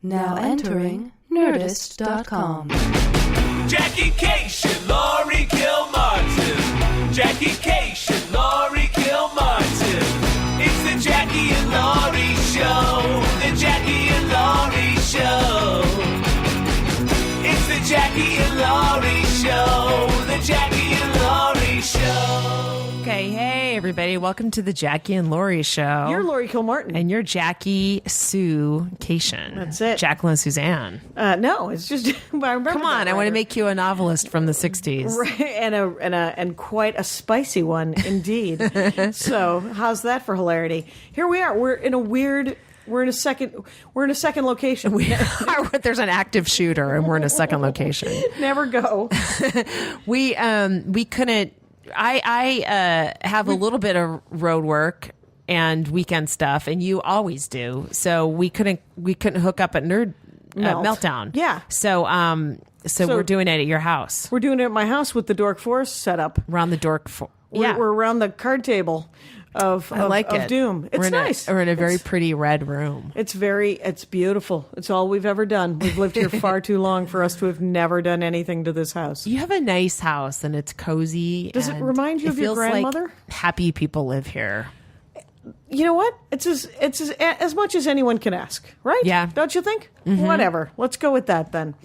Now entering Nerdist.com. Jackie Cation, Laurie Kilmartin. Jackie Cation, Laurie Kilmartin. It's the Jackie and Laurie Show. The Jackie and Laurie Show. It's the Jackie and Laurie Show. The Jackie and Laurie Show. Okay, hey everybody, welcome to the Jackie and Laurie Show. You're Laurie Kilmartin. And you're Jackie Sue Cation. That's it. Jacqueline Suzanne. No, it's just I remember. Come on, I want to make you a novelist from the 60s. Right, and quite a spicy one indeed. So how's that for hilarity? Here we are. We're in a second location. There's an active shooter and we're in a second location. Never go. We couldn't. I have a little bit of road work and weekend stuff, and you always do. So we couldn't hook up at Meltdown. Yeah. So we're doing it at your house. We're doing it at my house with the Dork Forest set up. Around the Dork. We're around the card table of Doom. It's nice. We're in a very pretty red room. It's beautiful. It's all we've ever done. We've lived here far too long for us to have never done anything to this house. You have a nice house and it's cozy. Does it remind you of your grandmother? Like happy people live here. You know what? It's as much as anyone can ask, right? Yeah. Don't you think? Mm-hmm. Whatever. Let's go with that then.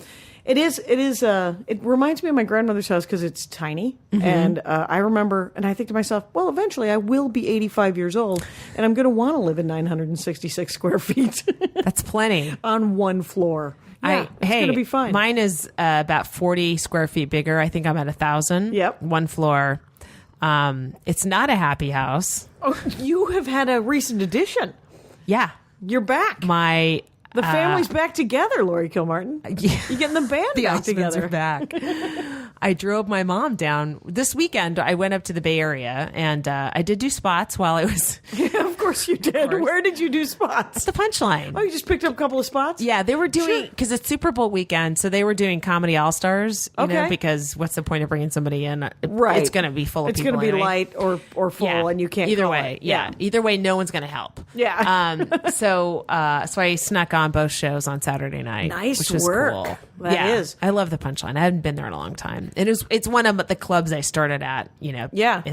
It reminds me of my grandmother's house because it's tiny. Mm-hmm. And I remember, and I think to myself, well, eventually I will be 85 years old and I'm going to want to live in 966 square feet. That's plenty. On one floor. Yeah, it's going to be fine. Mine is about 40 square feet bigger. I think I'm at 1,000. Yep. One floor. It's not a happy house. Oh, you have had a recent addition. Yeah. You're back. The family's back together, Laurie Kilmartin. Yeah. You're getting the band back together. Are back. I drove my mom down this weekend. I went up to the Bay Area and I did do spots while I was. Yeah, of course you did. Where did you do spots? The Punchline. Oh, you just picked up a couple of spots? Yeah, they were doing because it's Super Bowl weekend, so they were doing Comedy All Stars. You know, because what's the point of bringing somebody in? Right, it's going to be full of people. It's going to be anyway. light or full, and you can't. Either way, either way, no one's going to help. Yeah. So I snuck on both shows on Saturday night. Nice which was work. Cool. That is. I love the Punchline. I hadn't been there in a long time. It's one of the clubs I started at. In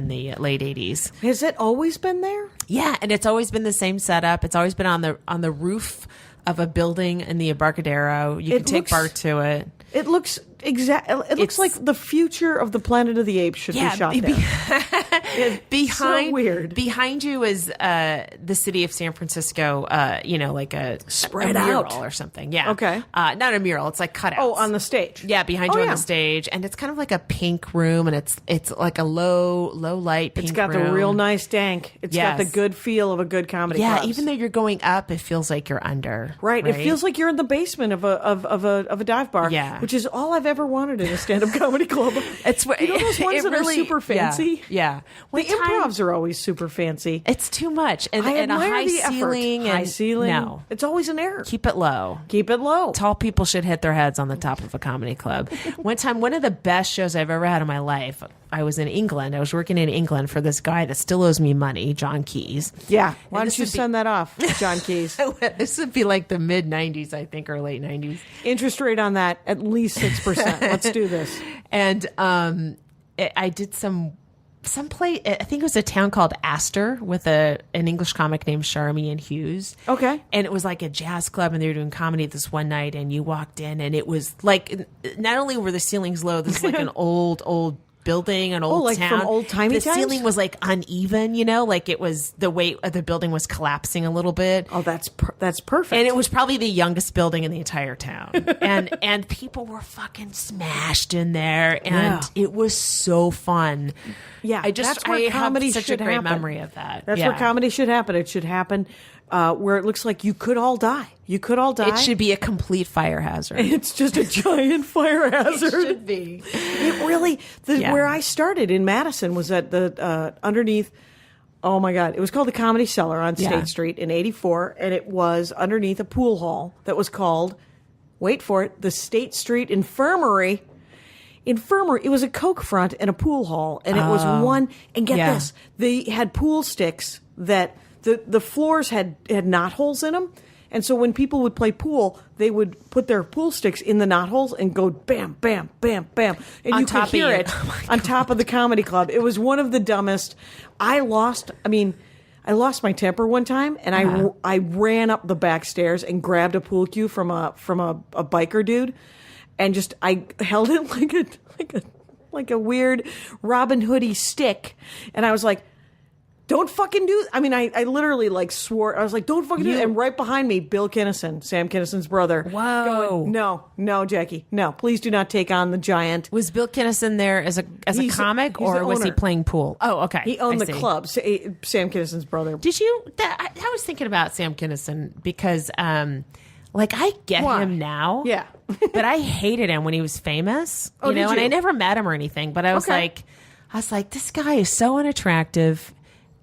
the late 80s. Has it always been there? Yeah, and it's always been the same setup. It's always been on the roof of a building in the Embarcadero. You can take Bart to it. It looks looks like the future of the Planet of the Apes should be shot there. So weird. Behind you is the city of San Francisco, like a spread mural out or something. Yeah. Okay. Not a mural. It's like cutouts. Oh, on the stage. Yeah, behind you on the stage, and it's kind of like a pink room, and it's like a low light pink room. It's got the real nice dank. It's got the good feel of a good comedy club. Yeah, even though you're going up, it feels like you're under. Right. It feels like you're in the basement of a dive bar. Yeah. Which is all I've ever wanted in a stand-up comedy club. It's those ones that are super fancy. Yeah. The improvs are always super fancy. It's too much, and a high ceiling. High ceiling. No, it's always an error. Keep it low. Keep it low. Tall people should hit their heads on the top of a comedy club. One time, one of the best shows I've ever had in my life. I was in England. I was working in England for this guy that still owes me money, John Keyes. Yeah. Why don't you send that off, John Keyes? This would be like the mid 90s, I think, or late 90s. Interest rate on that at least 6%. Let's do this. And I did some play. I think it was a town called Astor with an English comic named Charmian Hughes. Okay. And it was like a jazz club, and they were doing comedy this one night, and you walked in, and it was like, not only were the ceilings low, this is like an old building, an old like town. From old timey times? The ceiling was like uneven, like it was, the weight of the building was collapsing a little bit. Oh, that's perfect. And it was probably the youngest building in the entire town. and people were fucking smashed in there, and it was so fun. Yeah, that's where comedy have such a great memory of that. That's where comedy should happen. It should happen where it looks like you could all die. You could all die. It should be a complete fire hazard. It's just a giant fire hazard. It should be. It really. Where I started in Madison was at the underneath. Oh my God! It was called the Comedy Cellar on State Street in '84, and it was underneath a pool hall that was called, wait for it, the State Street Infirmary. It was a Coke front and a pool hall, and it was one. And get this, they had pool sticks that the floors had knot holes in them. And so when people would play pool, they would put their pool sticks in the knotholes and go bam, bam, bam, bam. And On you top could of hear you. it Oh on top of the comedy club. It was one of the dumbest. I lost my temper one time, and I ran up the back stairs and grabbed a pool cue from a biker dude, and just I held it like a weird Robin Hood-y stick, and I was like, "Don't fucking do!" I mean, I literally like swore. I was like, "Don't fucking do!" And right behind me, Bill Kinnison, Sam Kinnison's brother. Whoa. Going, no, Jackie, no, please do not take on the giant. Was Bill Kinnison there as a comic, he's or the was he owner. playing pool? Oh, okay. He owned I the see. club. Sam Kinnison's brother. Did you? I was thinking about Sam Kinison because, like, I get Why? him now. Yeah. But I hated him when he was famous. Oh, you know, did and you? I never met him or anything. But I was Okay. like, this guy is so unattractive,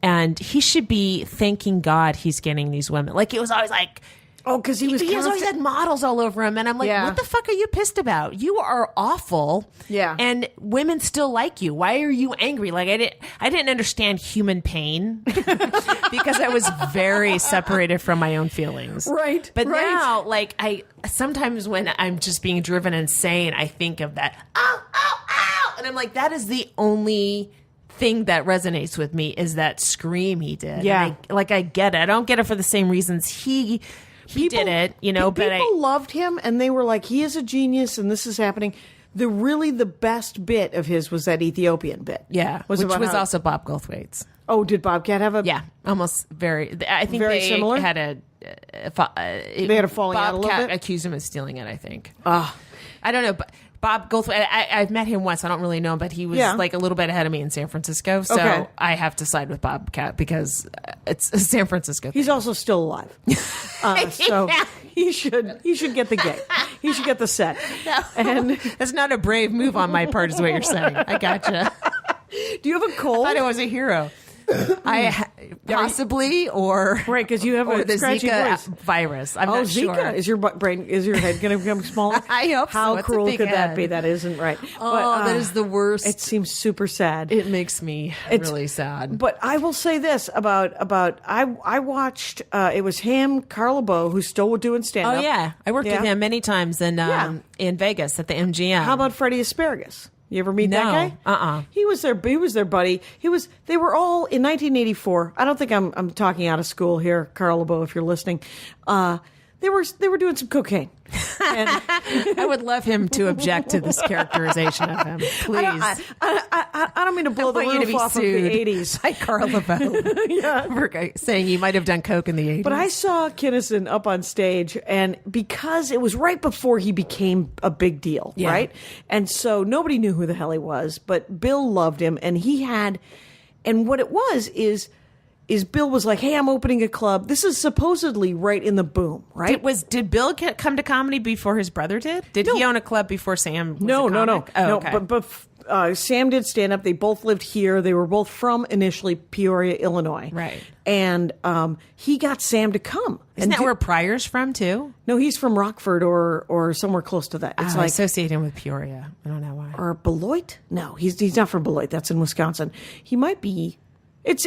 and he should be thanking God he's getting these women. Like, it was always like. Oh, because he was. He always had models all over him, and I'm like, Yeah. what the fuck are you pissed about? You are awful. Yeah. And women still like you. Why are you angry? Like, I didn't understand human pain because I was very separated from my own feelings. Right, But right. now, like, I sometimes when I'm just being driven insane, I think of that, ow, ow, ow. And I'm like, that is the only thing that resonates with me is that scream he did. Yeah. And I get it. I don't get it for the same reasons he did it, you know, but people loved him, and they were like, he is a genius, and this is happening. The best bit of his was that Ethiopian bit. yeah, was which about was how- also Bob Goldthwait's. Oh, did Bobcat have a? Yeah, almost very. I think Very they similar? had They had a falling out a little Bobcat bit? accused him of stealing it. I think. I don't know, but Bob Goldthwait. I've met him once. I don't really know him, but he was Yeah. like a little bit ahead of me in San Francisco. So Okay. I have to side with Bobcat because it's a San Francisco. He's also still alive, so Yeah. he should get the gig. He should get the set. And That's not a brave move on my part, is what you're saying. I gotcha. do you have a cold? I thought I was a hero. Possibly, or Right, because you have or a the scratchy Zika voice. virus. I'm Oh, not Zika! sure. Is your head going to become smaller? I hope so. How It's a cruel big could that head. be? That isn't right. Oh, that is the worst. It seems super sad. It makes me really sad. But I will say this about I watched it was him, Carl LeBeau, who's still doing stand Oh up. yeah, I worked with Yeah. him many times in Vegas at the MGM. How about Freddie Asparagus? You ever meet that No. guy? Uh-uh. He was their buddy. They were all in 1984. I don't think I'm talking out of school here, Carl LeBeau, if you're listening. They were doing some cocaine. And I would love him to object to this characterization of him, please. I don't mean to blow the want you to roof be off of the sued 80s. by Carl LeBeau for saying you might have done coke in the 80s. But I saw Kinnison up on stage, and because it was right before he became a big deal, Yeah. right? And so nobody knew who the hell he was, but Bill loved him, and and what it was is Bill was like, "Hey, I'm opening a club." This is supposedly right in the boom, right? Did Bill come to comedy before his brother did? Did he own a club before Sam? Was No. a comic? Oh, No, okay. but Sam did stand up. They both lived here. They were both from initially Peoria, Illinois. Right. And he got Sam to come. Isn't that where Pryor's from too? No, he's from Rockford or somewhere close to that. It's I like associate him with Peoria. I don't know why. or Beloit. No, he's not from Beloit. That's in Wisconsin. He might be. It's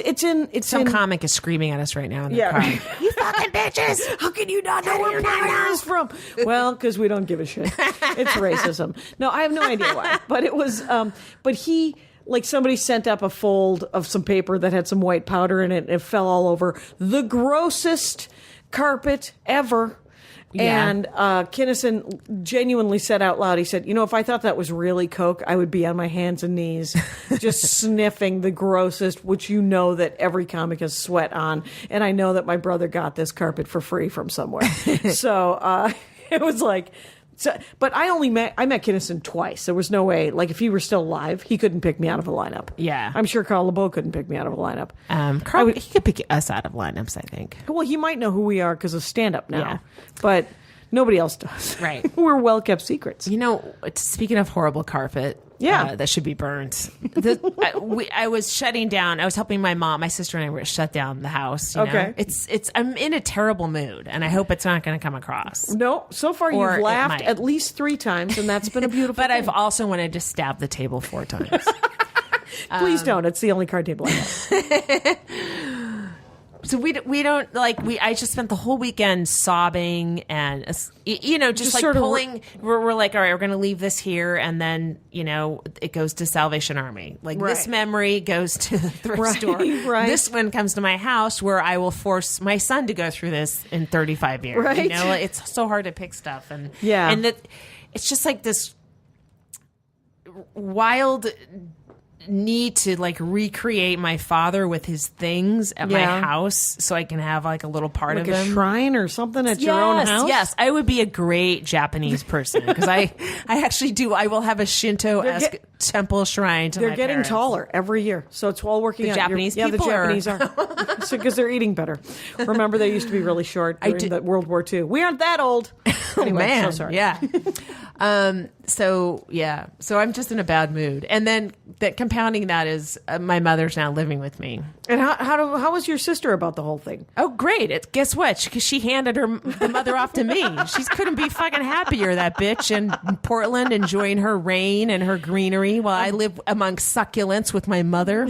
Some in. comic is screaming at us right now in the Yeah. car. You fucking bitches! How can you not know where Pryor is from? Well, because we don't give a shit. It's racism. No, I have no idea why. But it was. But he. Like somebody sent up a fold of some paper that had some white powder in it, and it fell all over the grossest carpet ever. Yeah. And Kinnison genuinely said out loud, he said, if I thought that was really coke, I would be on my hands and knees just sniffing the grossest, which that every comic has sweat on. And I know that my brother got this carpet for free from somewhere. So it was like... So, but I met Kinnison twice. There was no way, like if he were still alive, he couldn't pick me out of a lineup. Yeah. I'm sure Carl LeBeau couldn't pick me out of a lineup. Carl, he could pick us out of lineups, I think. Well, he might know who we are because of stand-up now, Yeah. but nobody else does. Right. We're well-kept secrets. Speaking of horrible carpet, Yeah. that should be burnt. I was shutting down. I was helping my mom. My sister and I were shut down the house. You know? Okay. It's. I'm in a terrible mood, and I hope it's not going to come across. No, so far Or you've it laughed might. at least 3 times, and that's been a beautiful But thing. I've also wanted to stab the table 4 times. Please don't. It's the only card table I have. So we don't like I just spent the whole weekend sobbing and just like sort of pulling. We're like, all right, we're going to leave this here, and then it goes to Salvation Army. Like this Right. memory goes to the thrift store. Right. This one comes to my house where I will force my son to go through this in 35 years. Right. It's so hard to pick stuff, and Yeah. and that it's just like this wild need to like recreate my father with his things at my Yeah. house so I can have like a little part Like of a him. shrine or something at your own house? Yes, I would be a great Japanese person because I actually do. I will have a Shinto-esque They're temple shrine to They're my getting parents. taller every year, so it's all working The out. Japanese Yeah, the people are- Japanese are. Because they're eating better. Remember, they used to be really short during the World War II. We aren't that old. Anyway, Oh, man, so sorry. yeah. So I'm just in a bad mood, and then that compounding that is my mother's now living with me. And how was your sister about the whole thing? Oh, great! Guess what? Because she handed the mother off to me. She couldn't be fucking happier, that bitch, in Portland, enjoying her rain and her greenery while I live among succulents with my mother.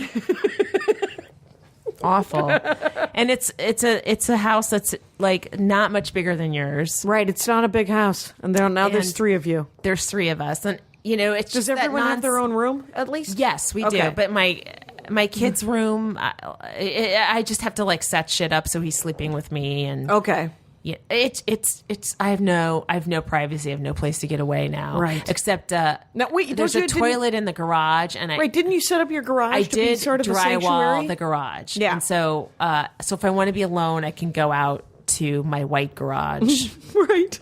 Awful. And it's a house that's like not much bigger than yours. Right, it's not a big house, and there's And 3 of you. There's 3 of us, and it's Does just that everyone have their own room at least? Yes, we Okay. do. But my kid's room, I just have to like set shit up so he's sleeping with me, and Okay. yeah, it's I have no privacy. I have no place to get away now, Right. Except Now, wait, there's a toilet in the garage, and Right, didn't you set up your garage I to be did sort of a drywall sanctuary? the garage. Yeah. And so if I want to be alone, I can go out to my white garage. Right.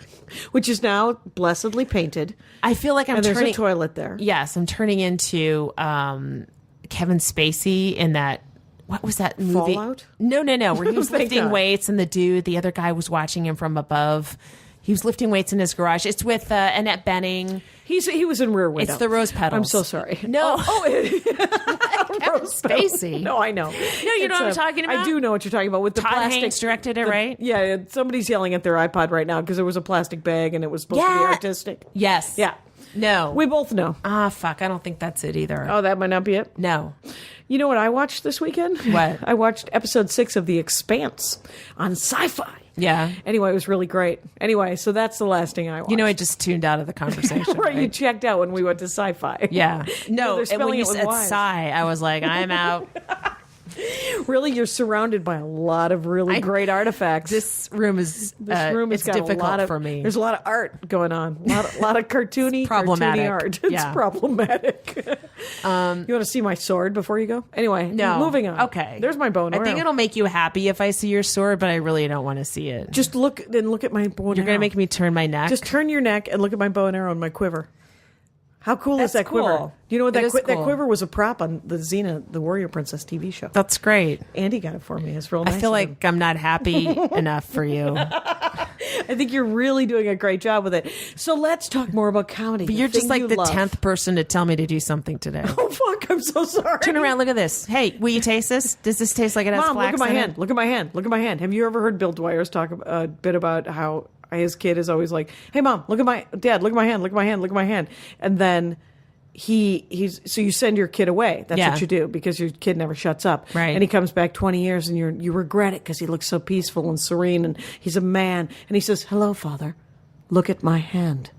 Which is now blessedly painted. I feel like I'm And there's turning. a toilet there. Yes, I'm turning into Kevin Spacey in that. What was that movie? Fallout? No. Where he was Thank lifting God. weights, and the other guy was watching him from above. He was lifting weights in his garage. It's with Annette Bening. He was in Rear Window. It's the Rose Petals. I'm so sorry. No. Kevin Spacey. No, I know. No, you know what I'm talking about? I do know what you're talking about with the Todd plastic. Haynes directed it, right? Yeah, somebody's yelling at their iPod right now because there was a plastic bag and it was supposed to be Yeah. artistic. Yes. Yeah. No. We both know. Fuck. I don't think that's it either. Oh, that might not be it. No. You know what I watched this weekend? What? I watched episode 6 of The Expanse on Sci-Fi. Yeah. Anyway, it was really great. Anyway, so that's the last thing I watched. I just tuned out of the conversation. right, you right? checked out when we went to Sci-Fi. Yeah. No, they're and spelling when you it with said Ys. sigh, I was like, I'm out. Really, you're surrounded by a lot of really great artifacts. This room is This room has it's got difficult a lot of, for me. There's a lot of art going on. A lot of cartoony, problematic. cartoony art. It's Yeah. problematic. You want to see my sword before you go? Anyway, No. moving on. Okay. There's my bow and I arrow. think it'll make you happy if I see your sword, but I really don't want to see it. Just look at my bow and You're arrow. going to make me turn my neck. Just turn your neck and look at my bow and arrow and my quiver. How cool is That's that quiver? cool. Do you know what It that is that cool. quiver was a prop on the Xena, the Warrior Princess TV show. That's great. Andy got it for me. It's real I nice. feel of him. like I'm not happy enough for you. I think you're really doing a great job with it. So let's talk more about comedy. But you're just like the 10th person to tell me to do something today. Oh fuck! I'm so sorry. Turn around, look at this. Hey, will you taste this? Does this taste like it has Mom, look flax at my in hand. it? Look at my hand. Look at my hand. Have you ever heard Bill Dwyer's talk a bit about how his kid is always like, "Hey, Mom, look at my dad. Look at my hand. Look at my hand. Look at my hand." And then he's so you send your kid away. That's Yeah. what you do because your kid never shuts up. Right. And he comes back 20 years and you regret it because he looks so peaceful and serene and he's a man and he says, "Hello, Father. Look at my hand,"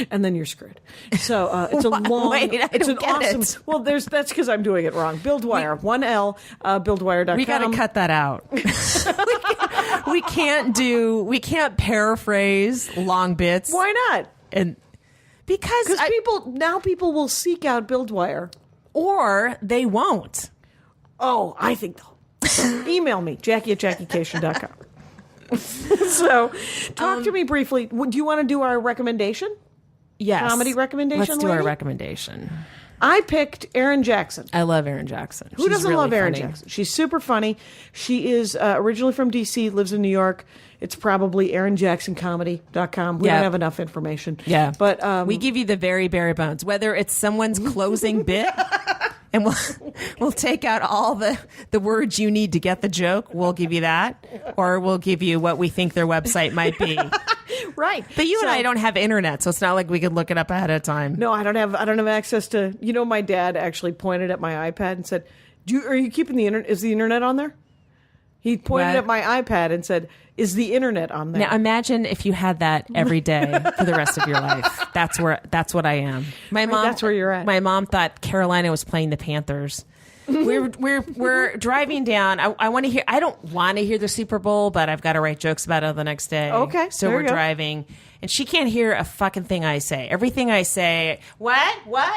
and then you're screwed. So it's a long. Wait, I it's don't an get awesome. it. Well, that's because I'm doing it wrong. Bill Dwyer, 1L, BillDwyer.com. We got to cut that out. we can't paraphrase long bits. Why not? And because Because people will seek out Bill Dwyer. or they won't. Oh, I think they'll. Email me, Jackie@JackieCation.com. So, talk to me briefly. Do you want to do our recommendation? Yes. Comedy recommendation, Let's do our lady? recommendation. I picked Erin Jackson. I love Erin Jackson. Who doesn't love Erin funny. Jackson? She's super funny. She is originally from D.C., lives in New York. It's probably ErinJacksonComedy.com. We Yeah. don't have enough information. Yeah. But we give you the very bare bones, whether it's someone's closing bit and we'll take out all the words you need to get the joke. We'll give you that, or we'll give you what we think their website might be. right. But you and So- I don't have internet, so it's not like we could look it up ahead of time. No, I don't have access to. You know, my dad actually pointed at my iPad and said, "Are you keeping the internet? Is the internet on there?" He pointed What? at my iPad and said, "Is the internet on there?" Now imagine if you had that every day for the rest of your life. That's what I am. My mom. that's where you're at. My mom thought Carolina was playing the Panthers. We're driving down. I want to hear. I don't want to hear the Super Bowl, but I've got to write jokes about it the next day. Okay, so there we're you go. driving, and she can't hear a fucking thing I say. Everything I say, what?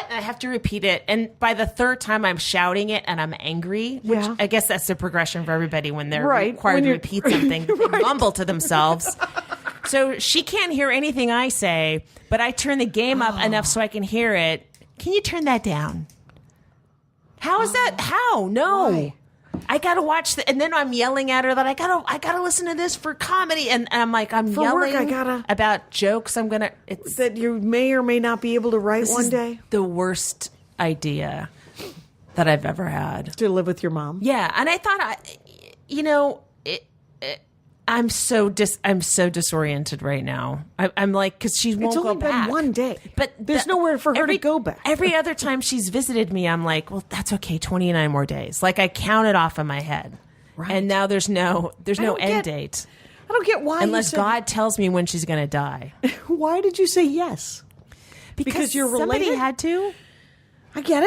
And I have to repeat it. And by the third time, I'm shouting it, and I'm angry. Which Yeah. I guess that's the progression for everybody when they're Right. required When to you're- repeat something. They mumble to themselves. So she can't hear anything I say, but I turn the game up enough so I can hear it. Can you turn that down? How is that? How? No. Why? I gotta watch and then I'm yelling at her that I gotta listen to this for comedy, and I'm like I'm For work, yelling about jokes. It's that you may or may not be able to write this one is day the worst idea that I've ever had. to live with your mom. Yeah, and I thought I'm so disoriented right now. I'm like, because she won't It's go only been back. one day. But There's nowhere for her to go back. Every other time she's visited me, I'm like, well, that's okay. 29 more days. Like I counted off in my head, Right. and now there's no don't end get- date I don't get why. unless you said, God tells me when she's going to die. Why did you say yes? Because you're somebody related? had to, I get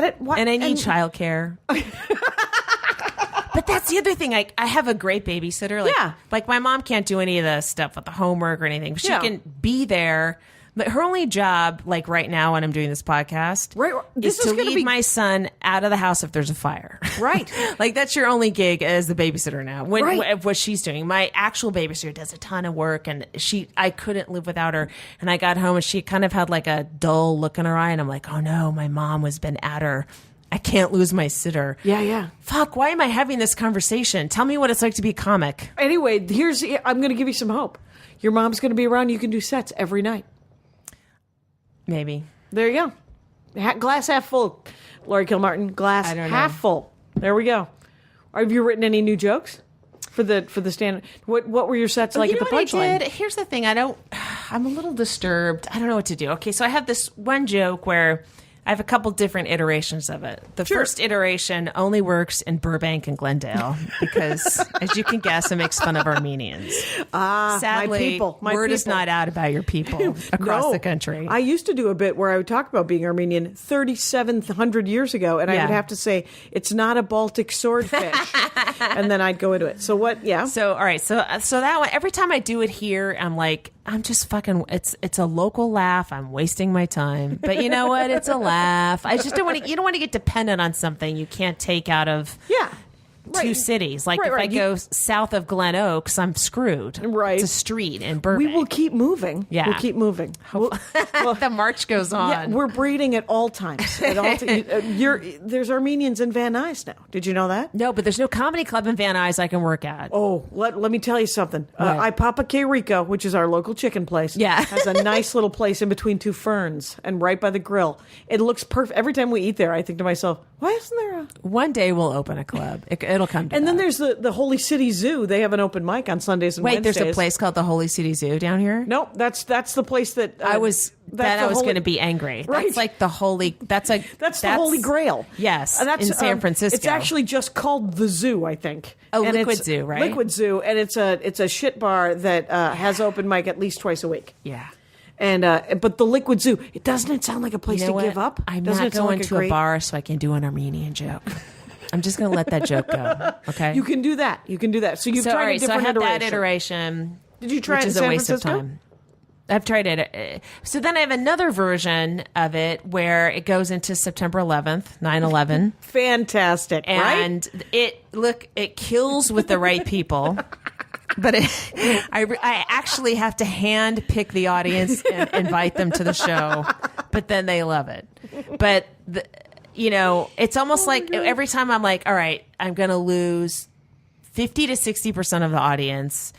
it. Why? and I need childcare. But that's the other thing. I have a great babysitter. Like my mom can't do any of the stuff with the homework or anything. She Yeah. can be there. But her only job, like right now when I'm doing this podcast, Right. This is is to gonna lead be- my son out of the house if there's a fire. Right. Like that's your only gig as the babysitter now. Right. What she's doing. My actual babysitter does a ton of work, and I couldn't live without her. And I got home and she kind of had like a dull look in her eye, and I'm like, oh no, my mom has been at her. I can't lose my sitter. Yeah. Fuck, why am I having this conversation? Tell me what it's like to be a comic. Anyway, I'm going to give you some hope. Your mom's going to be around. You can do sets every night. Maybe. There you go. Glass half full. Laurie Kilmartin, glass I don't know. half full. There we go. Have you written any new jokes for the stand? What were your sets like You at know the what punchline? I did? Here's the thing. I'm a little disturbed. I don't know what to do. Okay, so I have this one joke where I have a couple different iterations of it. The Sure. first iteration only works in Burbank and Glendale because, as you can guess, it makes fun of Armenians. Sadly, my people. word is not out about your people across No. the country. I used to do a bit where I would talk about being Armenian 3,700 years ago, and I Yeah. would have to say, it's not a Baltic swordfish. And then I'd go into it. So what? Yeah. So all right, so that one. Every time I do it here, I'm like, I'm just fucking. It's a local laugh. I'm wasting my time, but you know what? It's a laugh. I just don't want to. You don't want to get dependent on something you can't take out of Yeah. two Right. cities. Like Right, if I right. go south of Glen Oaks, I'm screwed. Right. It's a street in We Burbank. will keep moving. Yeah. We'll keep moving. The march goes on. Yeah, we're breeding at all times. At all there's Armenians in Van Nuys now. Did you know that? No, but there's no comedy club in Van Nuys I can work at. Oh, let me tell you something. What? Ipapa K Rico, which is our local chicken place, Yeah. has a nice little place in between two ferns and right by the grill. It looks perfect. Every time we eat there, I think to myself, why isn't there a... One day we'll open a club. It'll come to And then that. there's the Holy City Zoo. They have an open mic on Sundays and Wait, Wednesdays. there's a place called the Holy City Zoo down here? No, that's the place that I was that's going to be angry. Right. That's like the holy. That's the Holy Grail. Yes, And that's in San Francisco. It's actually just called the Zoo, I think. Oh, And Liquid it's- Zoo, right? Liquid Zoo, and it's a shit bar that has open mic at least twice a week. Yeah. And but the Liquid Zoo, doesn't it sound like a place You know to what? give up? I'm Doesn't not it sound going like to a bar so I can do an Armenian joke. I'm just going to let that joke go. Okay. You can do that. You can do that. So you've So, tried all right, a different so I have iteration. that iteration. Did you try which it in is a San waste Francisco? of time. I've tried it. So then I have another version of it where it goes into September 11th, 9/11. Fantastic, right? And it kills with the right people. But I actually have to hand pick the audience and invite them to the show, but then they love it. But it's almost like every time I'm like, all right, I'm going to lose 50 to 60% of the audience.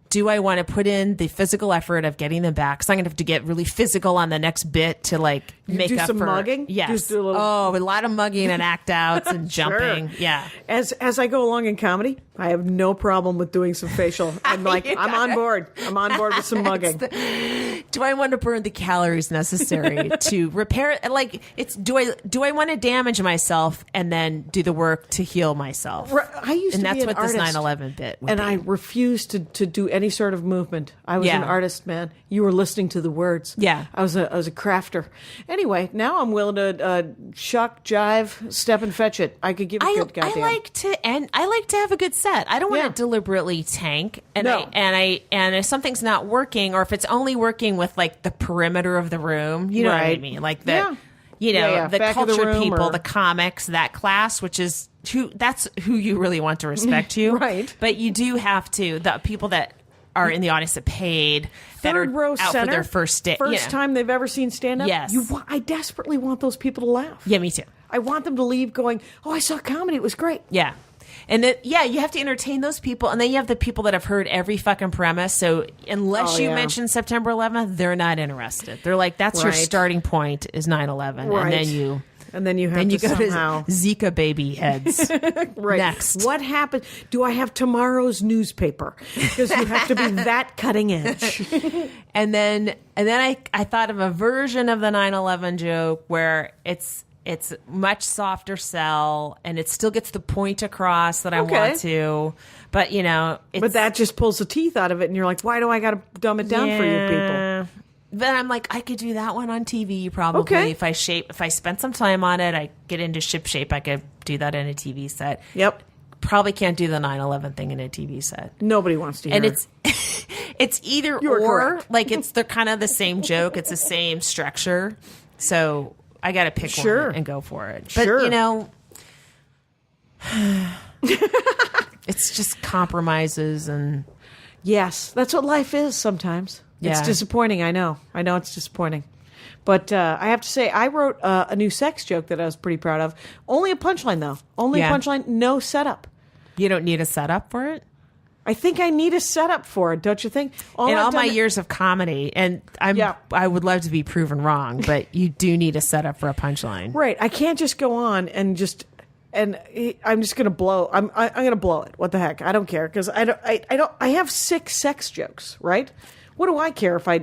Do I want to put in the physical effort of getting them back? Because I'm going to have to get really physical on the next bit to make do up some for mugging? Yes. Just do a little- a lot of mugging and act outs and jumping. Sure. Yeah. As I go along in comedy, I have no problem with doing some facial. I'm like, I'm on board. I'm on board with some mugging. Do I want to burn the calories necessary to repair it? Like, it's do I want to damage myself and then do the work to heal myself? I used and to be that's an what artist, this 9/11 bit would and be. I refused to do any sort of movement. I was Yeah. an artist, man. You were listening to the words. Yeah. I was a crafter. Anyway, now I'm willing to shuck, jive, step and fetch it. I could give a good I goddamn. I like to have a good set. I don't want Yeah. to deliberately tank. And No. and if something's not working, or if it's only working with like the perimeter of the room, you know what I Right. mean? Like the Yeah. you know, Yeah, yeah. the Back of the culture room people, or- the comics, that class, which is that's who you really want to respect you. Right. But you do have to, the people that are in the audience that paid, that are Third row out center, for their first day. first time they've ever seen stand up. Yes. I desperately want those people to laugh. Yeah, me too. I want them to leave going, "Oh, I saw comedy. It was great." Yeah. And then, you have to entertain those people. And then you have the people that have heard every fucking premise. So unless Oh, you yeah. mention September 11th, they're not interested. They're like, that's your Right. starting point is 9/11. Right. And then you have to go somehow to Zika baby heads. right. Next. What happened? Do I have tomorrow's newspaper? Because you have to be that cutting edge. And then I thought of a version of the 9/11 joke where it's much softer sell and it still gets the point across that I Okay. want to. But, it's, But that just pulls the teeth out of it, and you're like, "Why do I got to dumb it down for you people?" Yeah. Then I'm like, I could do that one on TV probably. Okay. If I spent some time on it, I get into ship shape, I could do that in a TV set. Yep. Probably can't do the 9/11 thing in a TV set. Nobody wants to hear And it. it's either You are or, correct. like it's the kind of the same joke, it's the same structure. So I got to pick Sure. one and go for it. But Sure. it's just compromises and Yes, that's what life is sometimes. It's Yeah. disappointing. I know it's disappointing. But I have to say, I wrote a new sex joke that I was pretty proud of. Only a punchline, though. Only Yeah. a punchline, no setup. you don't need a setup for it. I think I need a setup for it, don't you think? In I've all my done- years of comedy, and Yeah. I would love to be proven wrong, but you do need a setup for a punchline. Right. I can't just go on and I'm just going to blow. I'm going to blow it. What the heck? I don't care because I have 6 sex jokes, right? What do I care if I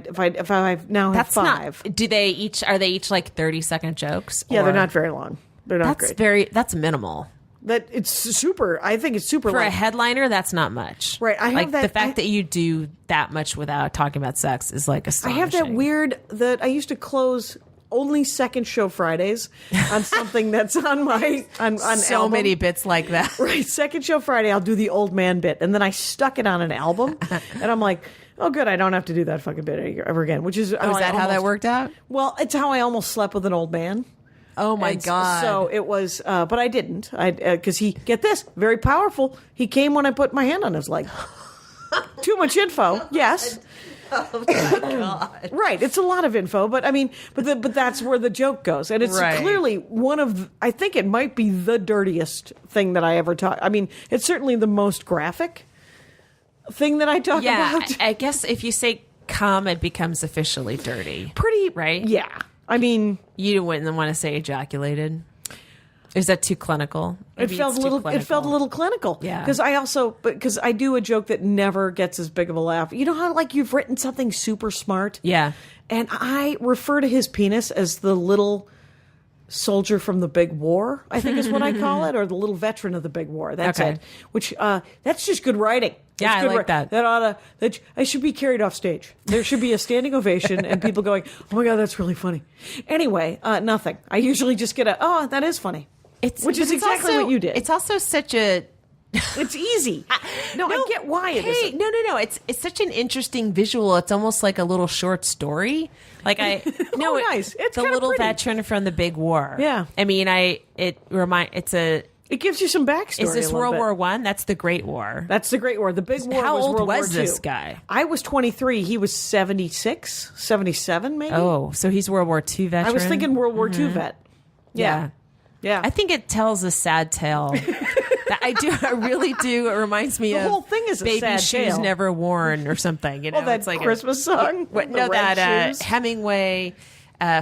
now have That's 5? not. Are they each like 30-second jokes? Yeah, Or- they're not very long. They're not great. That's minimal. That it's super. I think it's super For a light. headliner, that's not much. Right, I have like that- the fact that you do that much without talking about sex is like I astonishing. have that weird that I used to close only second show Fridays on something that's on my on so album. many bits like that. Right, second show Friday, I'll do the old man bit, and then I stuck it on an album, and I'm like, oh, good, I don't have to do that fucking bit ever again. Which is Was that how that worked out? Well, it's how I almost slept with an old man. Oh my And god! So it was, but I didn't. Because he get this very powerful. He came when I put my hand on his leg. Too much info. Yes. oh my god! Right, it's a lot of info, but I mean, but that's where the joke goes, and it's Right. clearly one of. I think it might be the dirtiest thing that I ever talk. I mean, it's certainly the most graphic thing that I talk Yeah, about. I guess if you say "cum," it becomes officially dirty. Pretty right? Yeah, I mean, You wouldn't want to say ejaculated. Is that too clinical? it felt a little. It felt a little clinical. Yeah. Because I do a joke that never gets as big of a laugh. You know how like you've written something super smart. Yeah. And I refer to his penis as the little soldier from the big war, I think is what I call it, or the little veteran of the big war. That's Okay. it. Which that's just good writing. Yeah, That's I good like wri- that. That oughta I should be carried off stage. There should be a standing ovation and people going, "Oh my god, that's really funny." Anyway, nothing. I usually just get "Oh, that is funny." Which is but it's exactly also- what you did. It's also such a It's easy. No, I get why it hey, isn't. no. It's such an interesting visual. It's almost like a little short story. Like no, nice. It's the kinda little pretty. veteran from the big war. Yeah. I mean, It gives you some backstory. is this a little World bit. War One? That's the Great War. That's the Great War. The Big War How was old World was War II. this guy? I was 23. He was 76, 77 maybe. Oh, so he's World War II veteran. I was thinking World War II vet. Yeah. Yeah. I think it tells a sad tale. I really do. It reminds me The of whole thing is a Baby sad Shoes tale. Never Worn or something. You know, Oh, that it's like Christmas song? What, The no, red that shoes? Hemingway,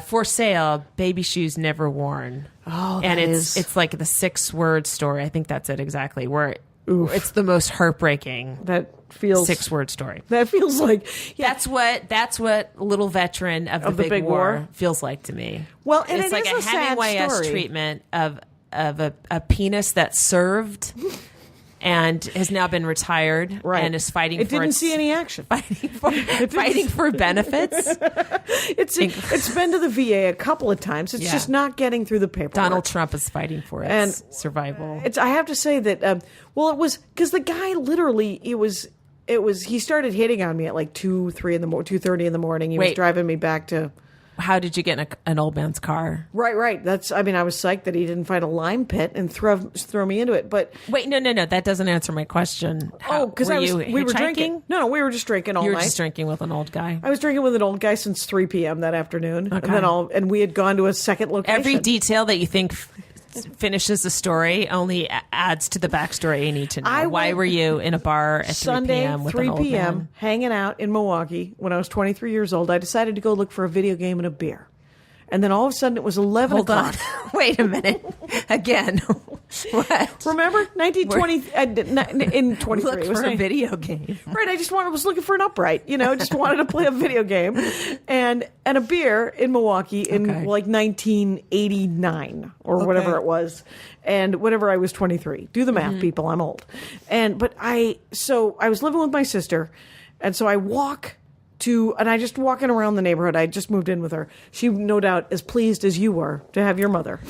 For Sale, Baby Shoes Never Worn. Oh, and that it's is- it's like the 6-word story. I think that's it exactly. Where It's the most heartbreaking That feels 6-word story. That feels like That's what little veteran of the big war feels like to me. Well, and it's it like is a a sad Hemingway-esque story. treatment of a penis that served and has now been retired and is fighting. It for didn't its, see any action. fighting for benefits. It's been to the VA a couple of times. It's just not getting through the paperwork. Donald Trump is fighting for its And survival. I have to say that it was because the guy literally he started hitting on me at like 2:30 in the morning. He was Wait. driving me back to. How did you get in an old man's car? Right. I was psyched that he didn't find a lime pit and throw me into it. But Wait, no. That doesn't answer my question. because were we you were drinking. hitchhiking? No, we were just drinking all You were night. just drinking with an old guy. I was drinking with an old guy since 3 p.m. that afternoon, Okay. and we had gone to a second location. Every detail that you think finishes the story only adds to the backstory you need to know. I Why went were you in a bar at Sunday, 3 p.m. with 3 an old p.m., man? hanging out in Milwaukee when I was 23 years old. I decided to go look for a video game and a beer. And then all of a sudden it was 11 Hold on. o'clock. Wait a minute. Again. What? Remember? 1920, in 23. Look it was for a nice. video game. Right, I was looking for an upright, just wanted to play a video game and a beer in Milwaukee in Okay. like 1989 or whatever it was. And whenever I was 23. Do the math, Mm-hmm. people, I'm old. But I was living with my sister, and so I I just walking around the neighborhood. I just moved in with her. She, no doubt, as pleased as you were to have your mother.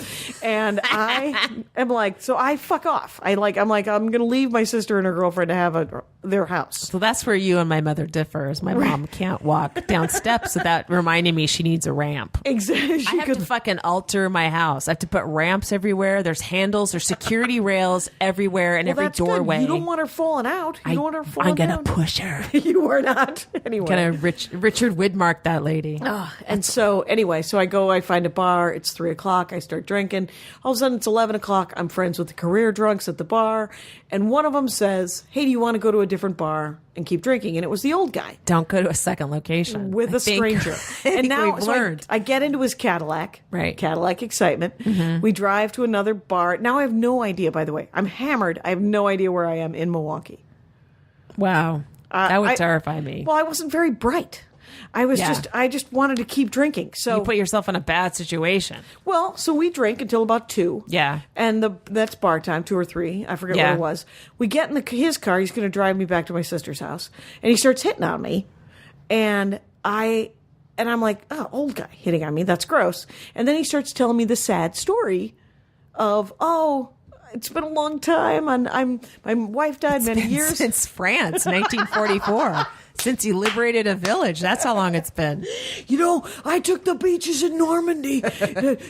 And I am like, so I fuck off. I'm like, I'm going to leave my sister and her girlfriend to have their house. So that's where you and my mother differ. Is my mom can't walk down steps without reminding me she needs a ramp. Exactly. I have to fucking alter my house. I have to put ramps everywhere. There's handles. There's security rails everywhere in every that's doorway. Good. You don't want her falling out. You don't want her falling I'm gonna down. push her. You are not. Anyway. Gonna Richard Widmark that lady. And so anyway, I find a bar. It's 3 o'clock. I start drinking. All of a sudden it's 11 o'clock. I'm friends with the career drunks at the bar. And one of them says, hey, do you want to go to a different bar and keep drinking? And it was the old guy. Don't go to a second location With a stranger. And now we've so learned. I get into his Cadillac. Right. Cadillac excitement. We drive to another bar. Now I have no idea, by the way. I'm hammered. I have no idea where I am in Milwaukee. Wow. That would I- terrify me. Well, I wasn't very bright. I just wanted to keep drinking. So You put yourself in a bad situation. so we drink until about 2. Yeah. And that's bar time, 2 or 3. I forget Yeah. what it was. We get in his car. He's going to drive me back to my sister's house. And he starts hitting on me. And I'm like, oh, old guy hitting on me. That's gross. And then he starts telling me the sad story of, it's been a long time. And my wife died many years. Since France, 1944. Since he liberated a village. That's how long it's been. I took the beaches in Normandy.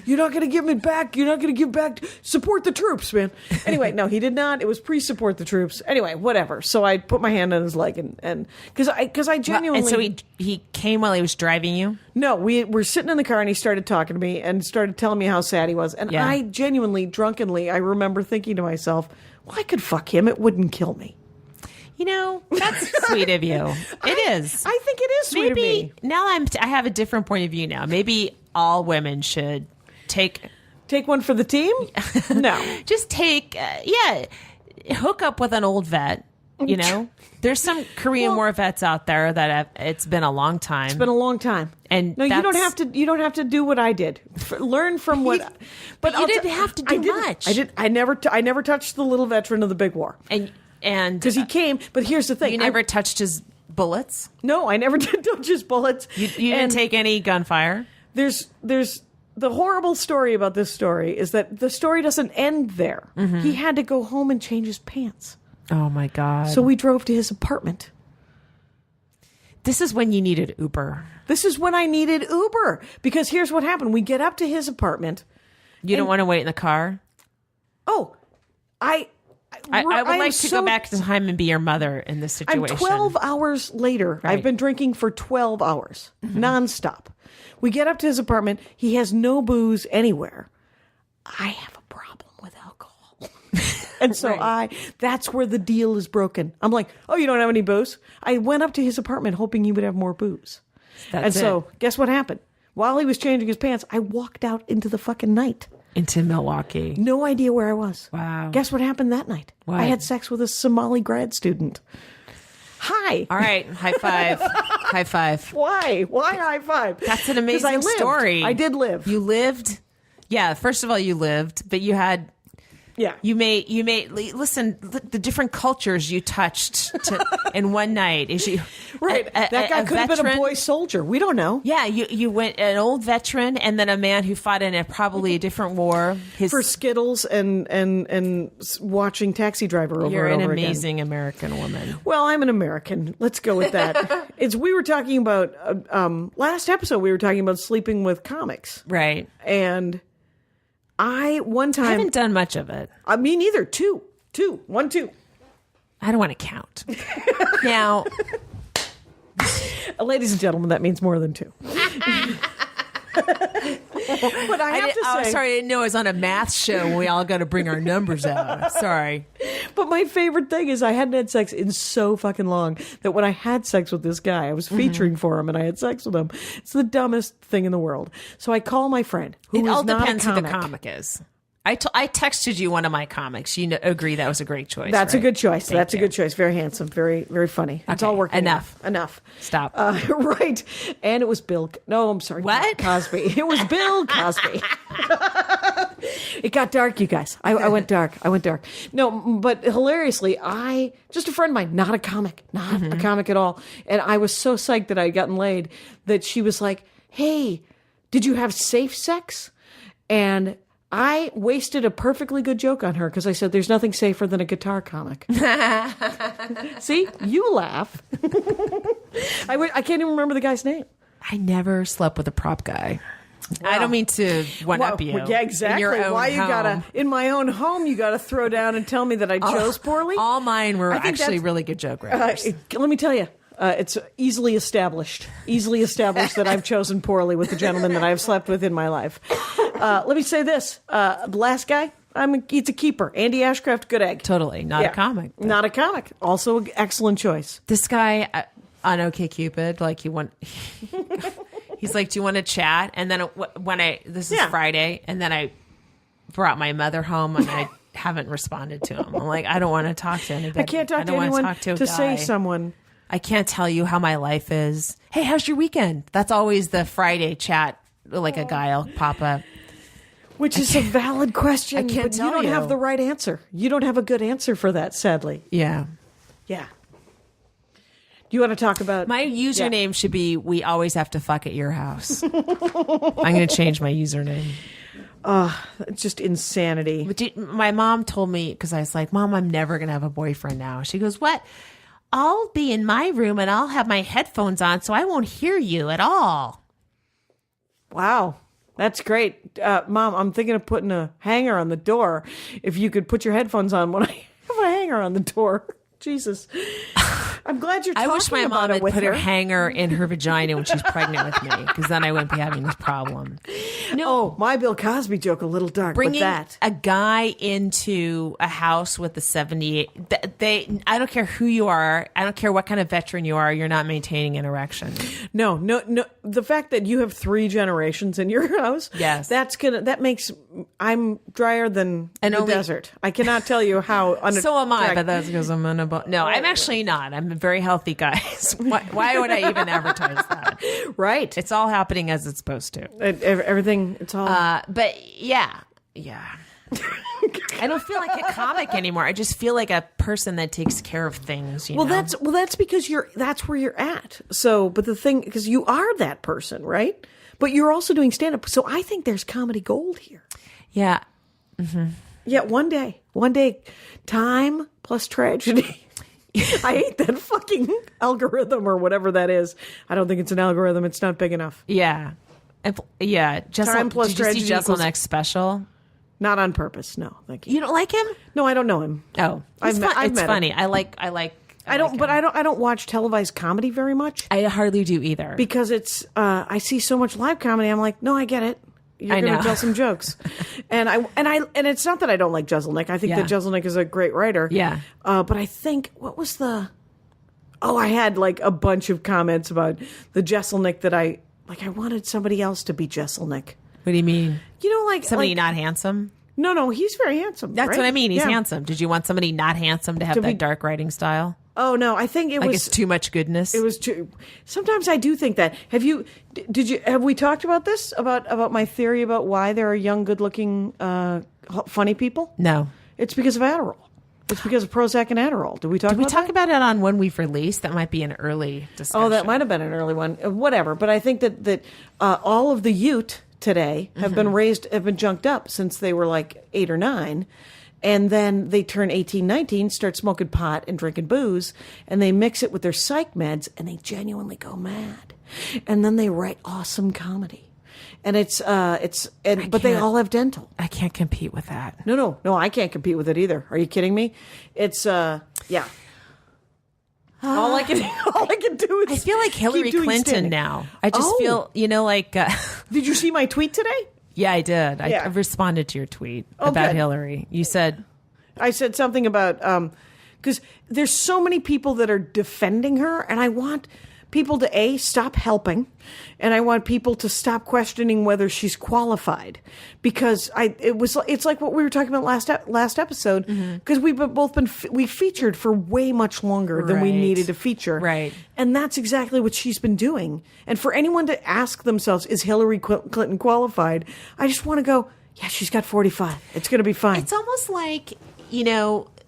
You're not going to give me back. You're not going to give back. Support the troops, man. Anyway, no, he did not. It was pre-support the troops. Anyway, whatever. So I put my hand on his leg and because I genuinely. And so he came while he was driving you? No, we were sitting in the car and he started talking to me and started telling me how sad he was. And Yeah. I genuinely, drunkenly, I remember thinking to myself, well, I could fuck him. It wouldn't kill me. That's sweet of you. It is. I think it is sweet of Maybe me. now I have a different point of view now. Maybe all women should take Take one for the team? No. just take hook up with an old vet. There's some Korean War vets out there that it's been a long time. It's been a long time. And no, you don't that's- have to do what I did. Learn from what. But you I'll didn't have to do I didn't. much. I did. I never touched the little veteran of the big war and because he came. But here's the thing: you never touched his bullets. No, I never did touch his bullets. You didn't take any gunfire. There's the horrible story about this story is that the story doesn't end there. Mm-hmm. He had to go home and change his pants. Oh my God! So we drove to his apartment. This is when you needed Uber. This is when I needed Uber because here's what happened: we get up to his apartment. You don't want to wait in the car. Oh, I I would am like to so- go back to time and be your mother in this I'm situation. 12 hours later. Right. I've been drinking for 12 hours, nonstop. We get up to his apartment. He has no booze anywhere. I have a problem with alcohol. And so that's where the deal is broken. I'm like, oh, you don't have any booze? I went up to his apartment hoping he would have more booze. That's So guess what happened? While he was changing his pants, I walked out into the fucking night. into Milwaukee. No idea where I was. Wow. Guess what happened that night? What? I had sex with a Somali grad student. Hi. All right, high five. High five. Why? Why high five? That's an 'Cause I amazing lived. story. I did live. You lived? Yeah, first of all, you lived, but you had... Yeah. You made listen, the different cultures you touched in one night. Is you Right. That guy could have been a boy soldier. We don't know. Yeah, you went an old veteran and then a man who fought in probably a different war. For Skittles and watching Taxi Driver over You're and an over amazing American woman. again. Well, I'm an American. Let's go with that. We were talking about, last episode, we were talking about sleeping with comics. Right. And one I time, haven't done much of it. me neither. Two. I don't want to count. Now, Ladies and gentlemen, that means more than two. But I have to say, sorry, I didn't know I was on a math show and we all got to bring our numbers out. Sorry. but my favorite thing is I hadn't had sex in so fucking long that when I had sex with this guy, I was featuring for him and I had sex with him. It's the dumbest thing in the world. So I call my friend, who It is all not depends a who comic. the comic is. I texted you one of my comics. You agree that was a great choice. That's a right? good choice. Thank That's you. a good choice. Very handsome. Very, very funny. It's Okay, all working. enough. Enough. Stop. Right. And it was Bill. No, I'm sorry. What? Cosby. It was Bill Cosby. It got dark, you guys. I went dark. No, but hilariously, just a friend of mine, not a comic, not a comic at all. And I was so psyched that I had gotten laid that she was like, hey, did you have safe sex? And I wasted a perfectly good joke on her because I said, there's nothing safer than a guitar comic. See, you laugh. I can't even remember the guy's name. I never slept with a prop guy. I don't mean to one up you. Yeah, exactly. In your own Why you home. gotta in my own home? You gotta throw down and tell me that I chose poorly. All mine were I think actually that's- really good joke writers. Let me tell you, it's easily established that I've chosen poorly with the gentleman that I've slept with in my life. Let me say this: the last guy, it's a keeper. Andy Ashcraft, good egg. Totally not Yeah. a comic. but Not a comic. Also, an excellent choice. This guy on OkCupid, like he's like, do you want to chat? And then this is Yeah. Friday, and then I brought my mother home, and I haven't responded to him. I'm like, I don't want to talk to anybody. I can't talk I to don't wanna anyone talk to a to guy. say someone. I can't tell you how my life is. Hey, how's your weekend? That's always the Friday chat. Like a guy will pop up. Which is a valid question. I can't but tell you don't you. have the right answer. You don't have a good answer for that, sadly. Yeah. Yeah. Do you want to talk about My username should be "We always have to fuck at your house." I'm going to change my username. It's just insanity. But my mom told me, because I was like, Mom, I'm never going to have a boyfriend now. She goes, what? I'll be in my room and I'll have my headphones on so I won't hear you at all. Wow. That's great. Mom, I'm thinking of putting a hanger on the door. If you could put your headphones on when I have a hanger on the door. Jesus. I'm glad you're I talking wish my about mom it had with put her her. hanger in her vagina when she's pregnant with me, because then I wouldn't be having this problem. Oh, my Bill Cosby joke, a little dark, Bringing but that. a guy into a house with the 78, I don't care who you are, I don't care what kind of veteran you are, you're not maintaining an erection. No. The fact that you have 3 generations in your house, Yes. that makes, I'm drier than And the only- desert. I cannot tell you how. So am I, but that's because I'm no, I'm actually not. I'm a very healthy guy. Why would I even advertise that? right. It's all happening as it's supposed to. Everything. It's all. But yeah. I don't feel like a comic anymore. I just feel like a person that takes care of things. You know? That's because that's where you're at. So, but the thing, because you are that person, right? But you're also doing stand up. So I think there's comedy gold here. Yeah. Yeah, one day, time plus tragedy. I hate that fucking algorithm or whatever that is. I don't think it's an algorithm. It's not big enough. Yeah. Yeah. Time plus did you see tragedy equals- Jesselnick's special? Not on purpose. No, thank you. You don't like him? No, I don't know him. Oh, I've met it's him. funny. I like. I don't watch televised comedy very much I hardly do either. because it's. I see so much live comedy. I'm like, no, I get it. You're I going know. to tell some jokes, and it's not that I don't like Jeselnik. I think Yeah. that Jeselnik is a great writer. Yeah. But I think what was the? Oh, I had like a bunch of comments about the Jeselnik that I wanted somebody else to be Jeselnik. What do you mean? You know, like Somebody like, not handsome? No, he's very handsome. That's right? what I mean. He's Yeah. handsome. Did you want somebody not handsome to have To that be- dark writing style? Oh no, I think it Like was it's too much goodness. It was too. Sometimes I do think that. Have we talked about this about my theory about why there are young, good-looking, funny people? No. It's because of Adderall. It's because of Prozac and Adderall. Did we talk? Did we about talk that? about it on when we've released? That might be an early discussion. Oh, that might have been an early one. Whatever. But I think that all of the youth today have been junked up since they were like 8 or 9. And then they turn 18, 19, start smoking pot and drinking booze, and they mix it with their psych meds, and they genuinely go mad. And then they write awesome comedy. And but they can't- all have dental. I can't compete with that. No, I can't compete with it either. Are you kidding me? It's, yeah. All I can do is I feel like Hillary keep doing Clinton standing. now. I just Oh. feel, like... Did you see my tweet today? yeah, I did. I Yeah. responded to your tweet Oh, about good. Hillary. You said... I said something about because there's so many people that are defending her, and I want people to stop helping, and I want people to stop questioning whether she's qualified, because it's like what we were talking about last episode, because we featured for way much longer than we Right. needed to feature, Right. and that's exactly what she's been doing. And for anyone to ask themselves, is Hillary Clinton qualified? I just want to go, yeah, she's got 45. It's going to be fine. It's almost like,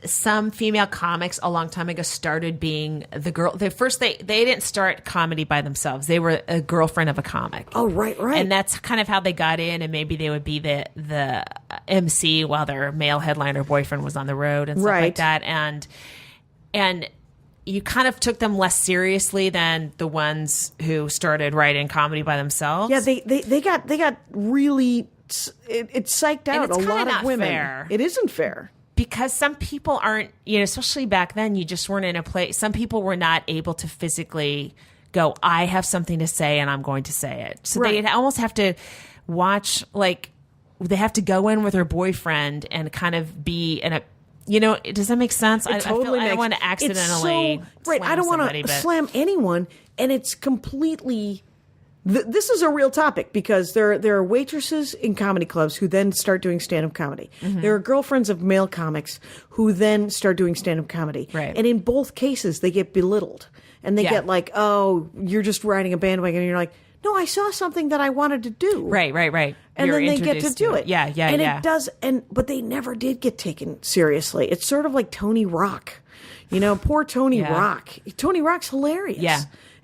some female comics a long time ago started being the girl. They didn't start comedy by themselves. They were a girlfriend of a comic. Oh, right. And that's kind of how they got in, and maybe they would be the MC while their male headliner boyfriend was on the road and stuff Right. like that. And you kind of took them less seriously than the ones who started writing comedy by themselves. Yeah, they got really it psyched out it's a kinda lot of not women. fair. It isn't fair. Because some people aren't, especially back then, you just weren't in a place. Some people were not able to physically go, I have something to say and I'm going to say it. So Right. they almost have to watch, they have to go in with their boyfriend and kind of be in a, does that make sense? I don't want to accidentally right. I don't want to slam anyone, and it's completely. This is a real topic because there are waitresses in comedy clubs who then start doing stand-up comedy. Mm-hmm. There are girlfriends of male comics who then start doing stand-up comedy. Right. And in both cases, they get belittled. And they get like, oh, you're just riding a bandwagon. And you're like, no, I saw something that I wanted to do. Right. And You're then they get to introduced do it. Yeah. And it does, but they never did get taken seriously. It's sort of like Tony Rock. Poor Tony Yeah. Rock. Tony Rock's hilarious. Yeah.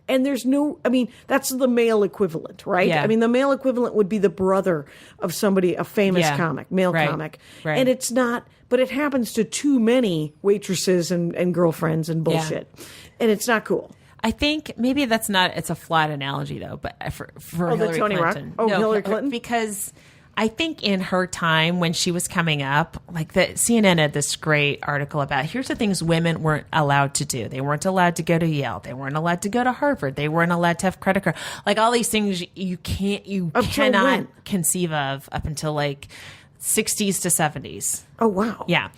And that's the male equivalent, right? Yeah. I mean, the male equivalent would be the brother of somebody, a famous Yeah. comic, male Right. comic. Right. And it's not, but it happens to too many waitresses and girlfriends and bullshit. And it's not cool. I think maybe it's a flawed analogy though, but for Oh, the Hillary Tony Rock? Clinton. Oh, Hillary Clinton? Because I think in her time when she was coming up, like the CNN had this great article about here's the things women weren't allowed to do. They weren't allowed to go to Yale. They weren't allowed to go to Harvard. They weren't allowed to have credit card. Like all these things you Until cannot when? conceive of up until like 60s to 70s. Oh, wow. Yeah.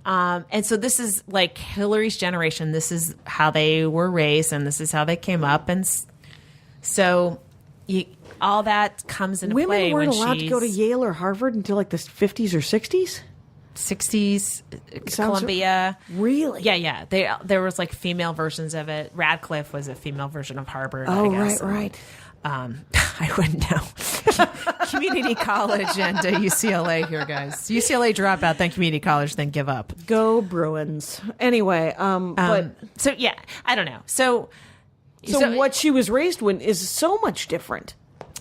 And so this is like Hillary's generation. This is how they were raised and this is how they came up. And so all that comes into Women play weren't when allowed to go to Yale or Harvard until like the 50s or 60s? 60s, Sounds- Columbia. Really? Yeah. There was like female versions of it. Radcliffe was a female version of Harvard. Oh, I guess. right. I wouldn't know. Community college and UCLA here, guys. UCLA dropout, then community college, then give up. Go Bruins. Anyway, but So yeah, I don't know. So what she was raised with is so much different.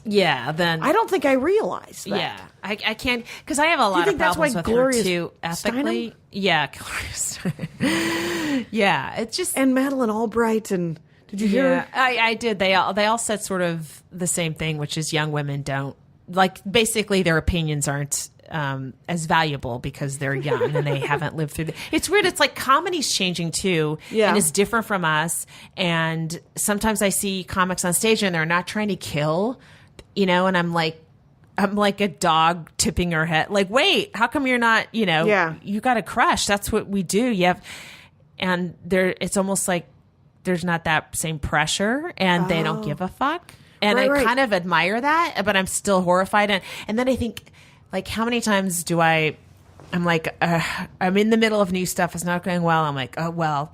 yeah, then I don't think I realized that. yeah, I can't because I have a lot of think that's problems why with Gloria her too ethically. Steinem? Yeah, Gloria Steinem. Yeah, it's just And Madeleine Albright, and did you hear? yeah, I did. They all said sort of the same thing, which is young women don't like. Basically, their opinions aren't as valuable because they're young and they haven't lived through. It's weird. It's like comedy's changing too, Yeah. and it's different from us. And sometimes I see comics on stage and they're not trying to kill, and I'm like a dog tipping her head. Like, wait, how come you're not? Yeah. You got to crush. That's what we do. You have, and there. It's almost like there's not that same pressure, and they don't give a fuck. And Right, I right. kind of admire that, but I'm still horrified. And then I think, like, how many times I'm like, I'm in the middle of new stuff. It's not going well. I'm like, oh, well,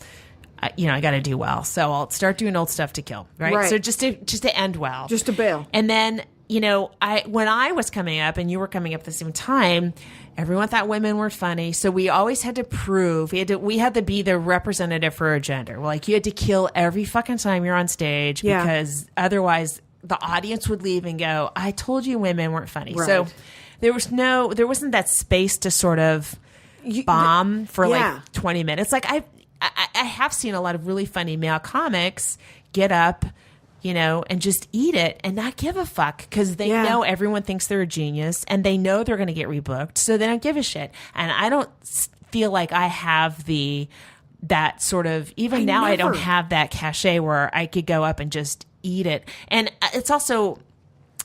I got to do well. So I'll start doing old stuff to kill. Right. So just to end well. Just to bail. And then, when I was coming up and you were coming up at the same time, everyone thought women were funny. So we always had to prove, we had to be the representative for a gender. Like, you had to kill every fucking time you're on stage Yeah. because otherwise the audience would leave and go, I told you women weren't funny. Right. So there wasn't that space to sort of bomb for yeah. like 20 minutes. Like I have seen a lot of really funny male comics get up, and just eat it and not give a fuck because they Yeah. know everyone thinks they're a genius and they know they're going to get rebooked. So they don't give a shit. And I don't feel like I have that sort of, even now I don't never. have that cachet where I could go up and just eat it. And it's also,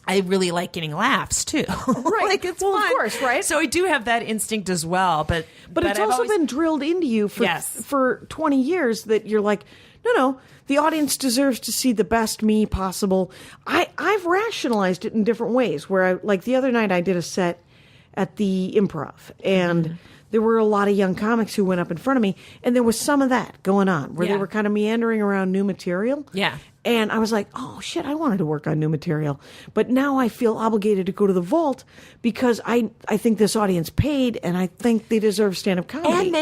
I really like getting laughs too. Right. Like, it's Well, of fun. course, right? So I do have that instinct as well. But But it's I've also always- been drilled into you Yes. for 20 years that you're like, no, the audience deserves to see the best me possible. I've rationalized it in different ways where like the other night I did a set at the Improv and Mm-hmm. there were a lot of young comics who went up in front of me and there was some of that going on where Yeah. they were kind of meandering around new material. Yeah. And I was like, oh shit, I wanted to work on new material. But now I feel obligated to go to the vault because I think this audience paid and I think they deserve stand-up comedy. And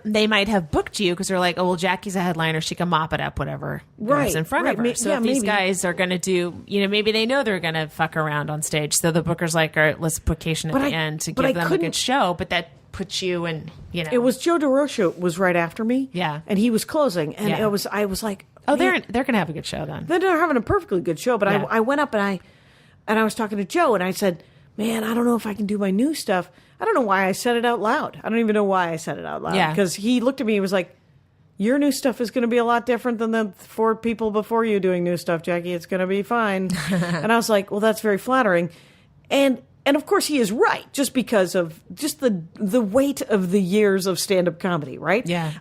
they might have booked you because they're like, oh, well, Jackie's a headliner. She can mop it up, whatever Right, goes in front right. of her. So Yeah, if these maybe. guys are going to do, maybe they know they're going to fuck around on stage. So the booker's like, all right, let's put Cation at But the I- end to but give I them a couldn't- good show. But that puts you in, It was Joe DeRocha was right after me. Yeah. And he was closing. And Yeah. I was like, oh, man, they're going to have a good show then. they're having a perfectly good show. But Yeah. I went up and I was talking to Joe and I said, man, I don't know if I can do my new stuff. I don't know why I said it out loud. I don't even know why I said it out loud. Yeah. Because he looked at me and was like, your new stuff is going to be a lot different than the 4 people before you doing new stuff, Jackie. It's going to be fine. And I was like, well, that's very flattering. And of course he is right, just because of just the weight of the years of stand-up comedy, right? Yeah.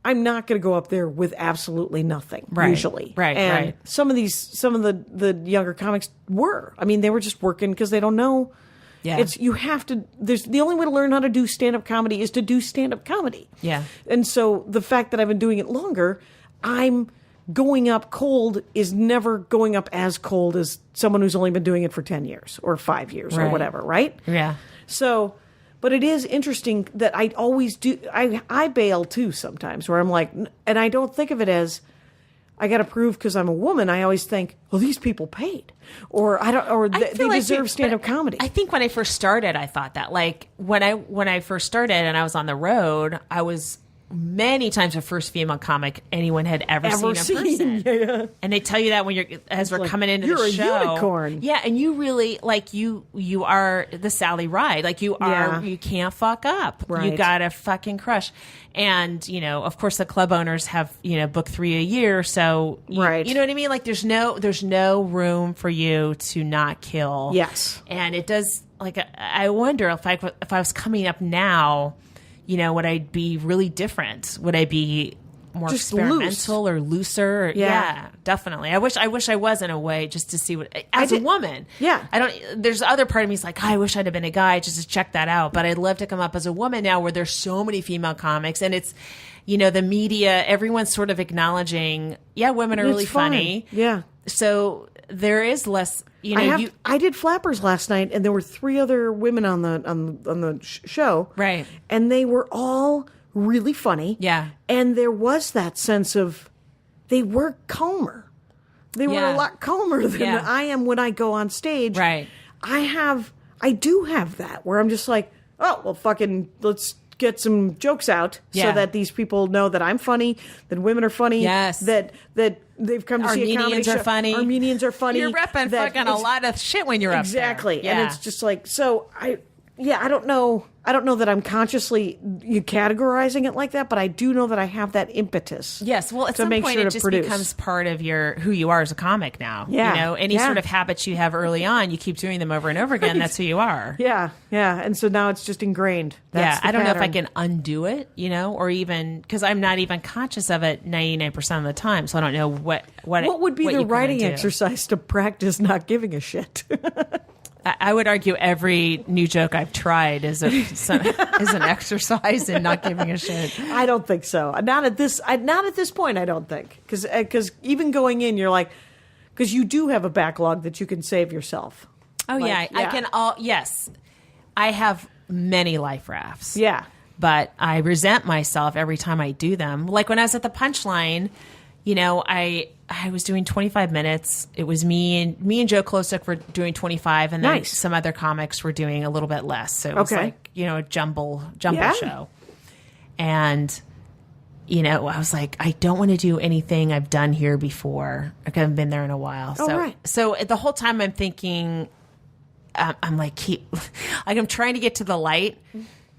I'm not going to go up there with absolutely nothing, Right. usually. Right, And right. some of the younger comics were. I mean, they were just working because they don't know. Yeah. You have to, the only way to learn how to do stand-up comedy is to do stand-up comedy. Yeah. And so the fact that I've been doing it longer, I'm going up cold is never going up as cold as someone who's only been doing it for 10 years or 5 years or Right. whatever, right? Yeah. So, but it is interesting that I always do, I bail too sometimes where I'm like, and I don't think of it as, I got to prove because I'm a woman. I always think, well, these people paid, or they feel like deserve it- stand-up but comedy. I think when I first started, I thought that. Like when I first started and I was on the road, I was many times the first female comic anyone had ever seen in person. Yeah. And they tell you that when we're like, coming into you're the a show. unicorn. Yeah, and you really like you are the Sally Ride. Like you are, Yeah. you can't fuck up. Right. You gotta fucking crush. And of course, the club owners have book 3 a year, so Right. you know what I mean. Like there's no room for you to not kill. Yes. And it does. Like I wonder if I was coming up now, would I be really different? Would I be more Just experimental or looser? Yeah. Definitely. I wish I was in a way just to see what as a did- woman. Yeah. I don't. There's other part of me is like, I wish I'd have been a guy just to check that out. But I'd love to come up as a woman now, where there's so many female comics, and it's, the media, everyone's sort of acknowledging, yeah, women are It's really fine. funny. Yeah. So there is less. I did Flappers last night, and there were 3 other women on the show, Right. And they were all really funny, Yeah. And there was that sense of they were calmer. They were Yeah. a lot calmer than Yeah. I am when I go on stage. Right. I do have that where I'm just like, oh well, fucking let's get some jokes out Yeah. so that these people know that I'm funny, that women are funny, Yes. that they've come to see a comedy Armenians are show. funny. Armenians are funny. You're repping that fucking a it's- lot of shit when you're up there. Exactly. Yeah. And it's just like, so yeah, I don't know that I'm consciously categorizing it like that, but I do know that I have that impetus. Yes, well, at to some make point sure it to just produce. becomes part of who you are as a comic now. Yeah, You know, any yeah. sort of habits you have early on, you keep doing them over and over again. That's who you are. Yeah, yeah, and so now it's just ingrained. That's the I don't know if I pattern. can undo it, you know, or even because I'm not even conscious of it 99% of the time, so I don't know what What would be what the you can writing undo. exercise to practice not giving a shit? I would argue every new joke I've tried is an exercise in not giving a shit. I don't think so. Not at this point. I don't think because even going in, you're like, because you do have a backlog that you can save yourself. Oh Like, I can yes, I have many life rafts. Yeah. But I resent myself every time I do them. Like when I was at the Punchline, you know, I was doing 25 minutes. It was me and Joe Klosik were doing 25, and then Nice. some other comics were doing a little bit less. So it was Okay. like, you know, a jumble Yeah. show. And you know, I was like, I don't want to do anything I've done here before. I haven't been there in a while. Oh, So right. so the whole time I'm thinking, I'm like, I'm trying to get to the light.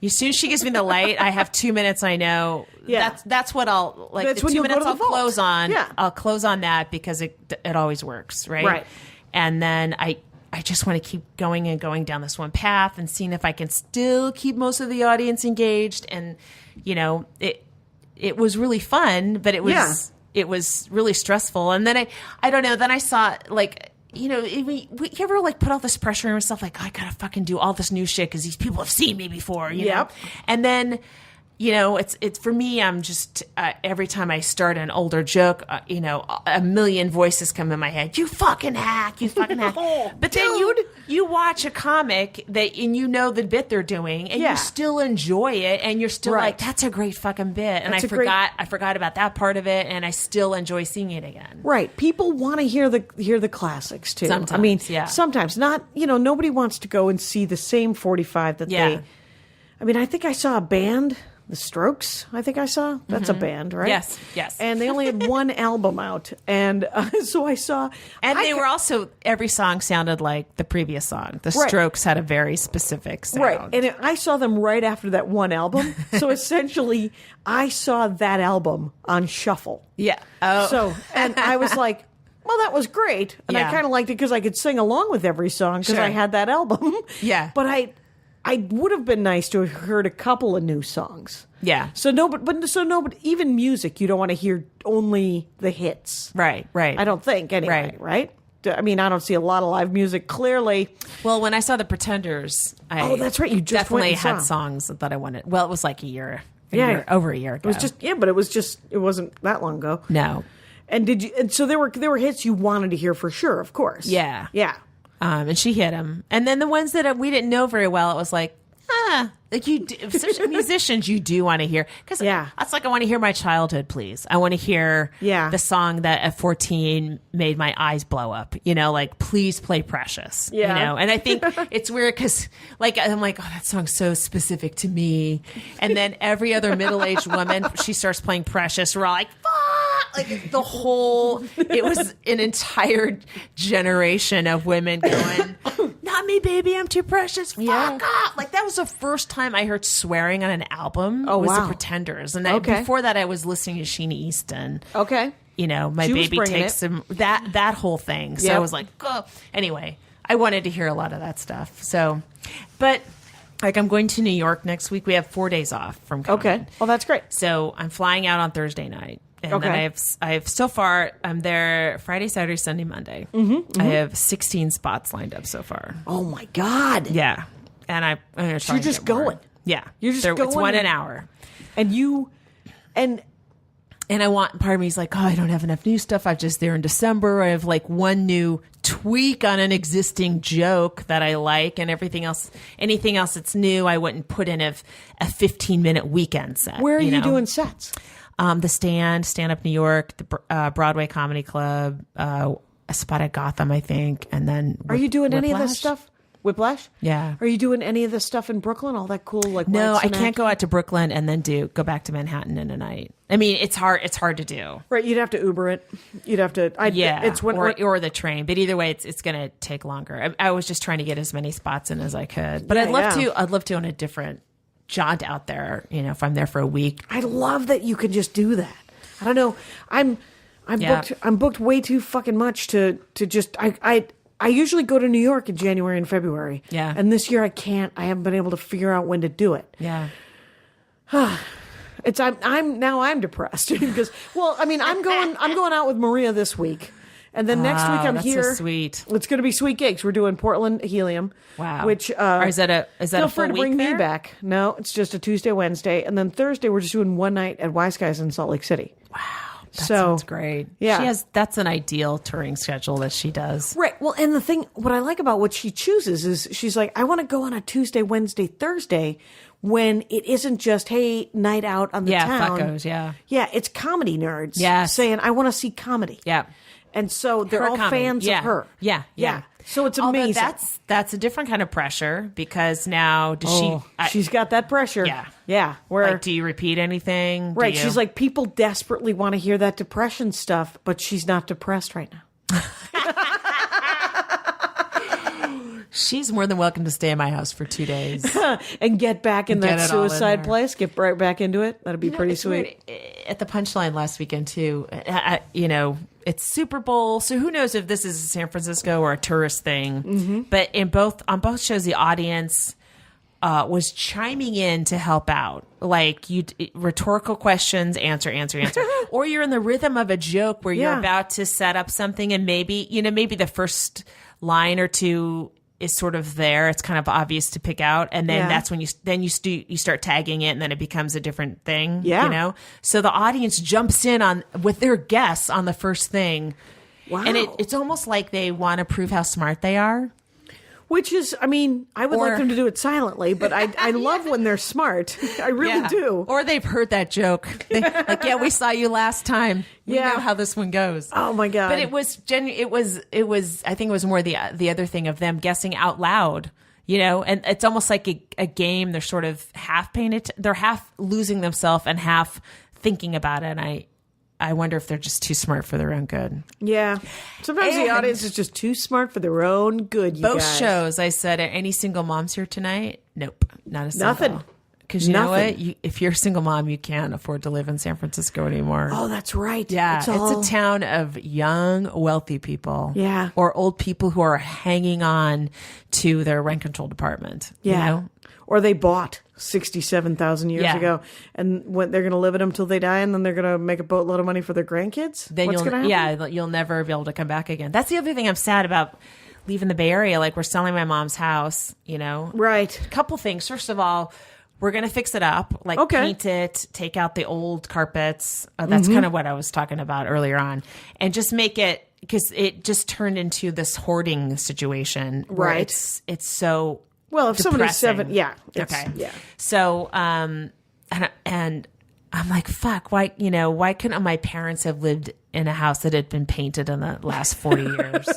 As soon as she gives me the light, I have 2 minutes. I know Yeah. that's what I'll like. That's The when 2 you'll go minutes to the I'll vault. close on. Yeah. I'll close on that because it always works, right? Right. And then I just want to keep going and going down this one path and seeing if I can still keep most of the audience engaged. And you know, it was really fun, but it was really stressful. And then I don't know. Then I saw like. You know, you ever like put all this pressure on yourself, like, I gotta fucking do all this new shit because these people have seen me before, you know? Yep. And then, you know, it's for me, I'm just, every time I start an older joke, you know, a million voices come in my head. You fucking hack, you fucking hack. Oh, But then you watch a comic and you know the bit they're doing and Yeah. you still enjoy it and you're still Right. like, that's a great fucking bit. And That's a I forgot about that part of it and I still enjoy seeing it again. Right. People want to hear the classics too. Sometimes, I mean, yeah. sometimes not, you know, nobody wants to go and see the same 45 that Yeah. I mean, I think I saw a band, The Strokes, I think I saw. That's a band, right? Yes, yes. And they only had one album out. And so I saw. And they were also, every song sounded like the previous song. The Right. Strokes had a very specific sound. Right. And I saw them right after that one album. So essentially, I saw that album on shuffle. Yeah. Oh. So, and I was like, well, that was great. And Yeah. I kind of liked it because I could sing along with every song because Sure. I had that album. Yeah. But I would have been nice to have heard a couple of new songs. Yeah. So nobody, even music, you don't want to hear only the hits. Right. I don't think anyway, Right. right? I mean, I don't see a lot of live music clearly. Well, when I saw the Pretenders, Oh, that's right, you just went definitely and saw had them. songs that I wanted. Well, it was like Yeah. over a year ago. It was just but it wasn't that long ago. no. And so there were hits you wanted to hear for sure, of course. Yeah. Yeah. And she hit them. And then the ones that we didn't know very well, it was like, like such musicians you do want to hear. Because Yeah. that's like, I want to hear My Childhood, please. I want to hear Yeah. the song that at 14 made my eyes blow up. You know, like, please play Precious. Yeah. You know, and I think it's weird because, like, I'm like, oh, that song's so specific to me. And then every other middle-aged woman, she starts playing Precious. We're all like, fuck! Like, it was an entire generation of women going, not me, baby, I'm too precious. Fuck Yeah. off. Like, that was the first time I heard swearing on an album. Oh, was wow. the Pretenders. And Okay. before that, I was listening to Sheena Easton. Okay. You know, My She was Baby bringing Takes it. Some, that whole thing. So Yep. I was like, oh. Anyway, I wanted to hear a lot of that stuff. So, but like, I'm going to New York next week. We have 4 days off from coming. Okay. Well, that's great. So I'm flying out on Thursday night. And Okay. then I've so far, I'm there Friday, Saturday, Sunday, Monday. I have 16 spots lined up so far. Oh my God. Yeah. And I'm going to try You're and just get more. going. Yeah. You're just It's going 1 an and- hour. And And I want, part of me is like, oh, I don't have enough new stuff. I'm just there in December. I have like one new tweak on an existing joke that I like, and anything else that's new, I wouldn't put in a 15-minute weekend set. where are you know? doing sets? The Stand Up New York, the Broadway Comedy Club, a spot at Gotham, I think, and then Are you doing any of this Whiplash. stuff? Whiplash? Yeah. Are you doing any of this stuff in Brooklyn? All that cool like No, White I can't Snack? go out to Brooklyn and then go back to Manhattan in a night. I mean, it's hard to do. Right, you'd have to Uber it. You'd have to. Yeah, it's or the train. But either way, it's going to take longer. I was just trying to get as many spots in as I could. But Yeah, I'd love to on a different jaunt out there. If I'm there for a week. I love that you can just do that. I don't know. I'm Yeah. booked. I'm booked way too fucking much to just. I usually go to New York in January and February. Yeah. And this year I can't. I haven't been able to figure out when to do it. Yeah. I'm depressed because I'm going out with Maria this week. And then next week I'm that's so here. sweet. It's going to be sweet gigs. We're doing Portland Helium. Wow. Which Or is that a feel full free to week bring me there? back. No, it's just a Tuesday, Wednesday, and then Thursday we're just doing one night at Wise Guys in Salt Lake City. Wow. That So, sounds great. yeah. That's an ideal touring schedule that she does. Right. Well, and what I like about what she chooses is she's like, I want to go on a Tuesday, Wednesday, Thursday when it isn't just, hey, night out on the town. fuckos, yeah. Yeah, it's comedy nerds Yes. saying, I want to see comedy. Yeah. And so they're Her all comedy. fans Yeah. of her. Yeah. So it's Although amazing. that's a different kind of pressure because now does she's got that pressure. Yeah. Yeah. Where, like, do you repeat anything? Do right. you- She's like, people desperately want to hear that depression stuff, but she's not depressed right now. she's more than welcome to stay in my house for 2 days. And get back in Get that it all in suicide there. place. Get right back into it. That'd be pretty It's sweet. weird. At the Punchline last weekend too, it's Super Bowl, so who knows if this is San Francisco or a tourist thing. Mm-hmm. But on both shows, the audience was chiming in to help out, like rhetorical questions, answer, or you're in the rhythm of a joke where you're Yeah. about to set up something, and maybe the first line or two is sort of there. It's kind of obvious to pick out, and then Yeah. that's when you start tagging it, and then it becomes a different thing. Yeah. So the audience jumps in with their guess on the first thing. Wow. And it's almost like they want to prove how smart they are. Which is, I would like Or- them to do it silently, but I love when they're smart. I really do. Or they've heard that joke. We saw you last time. We Yeah. know how this one goes. Oh my God. But it was I think it was more the other thing of them guessing out loud, and it's almost like a game. They're sort of half painted. They're half losing themselves and half thinking about it. And I wonder if they're just too smart for their own good. Yeah. Sometimes the And- audience is just too smart for their own good, you Both guys. shows, I said, are any single moms here tonight? Nope, not a single. Nothing. Because you know Nothing. what? If you're a single mom, you can't afford to live in San Francisco anymore. Oh, that's right. Yeah, It's all- a town of young, wealthy people. Yeah. Or old people who are hanging on to their rent controlled apartment. Yeah. You know? Or they bought 67,000 years Yeah. ago, and they're going to live in them till they die, and then they're going to make a boatload of money for their grandkids. Then What's going to happen? you'll never be able to come back again. That's the other thing I'm sad about leaving the Bay Area. Like, we're selling my mom's house, Right. A couple things. First of all, we're going to fix it up, like Okay. paint it, take out the old carpets. That's kind of what I was talking about earlier on. And just make it, because it just turned into this hoarding situation. Where Right. It's so Well, if somebody's depressing. 7, yeah. it's- Okay. Yeah. So, and I'm like, fuck, why couldn't my parents have lived in a house that had been painted in the last 40 years?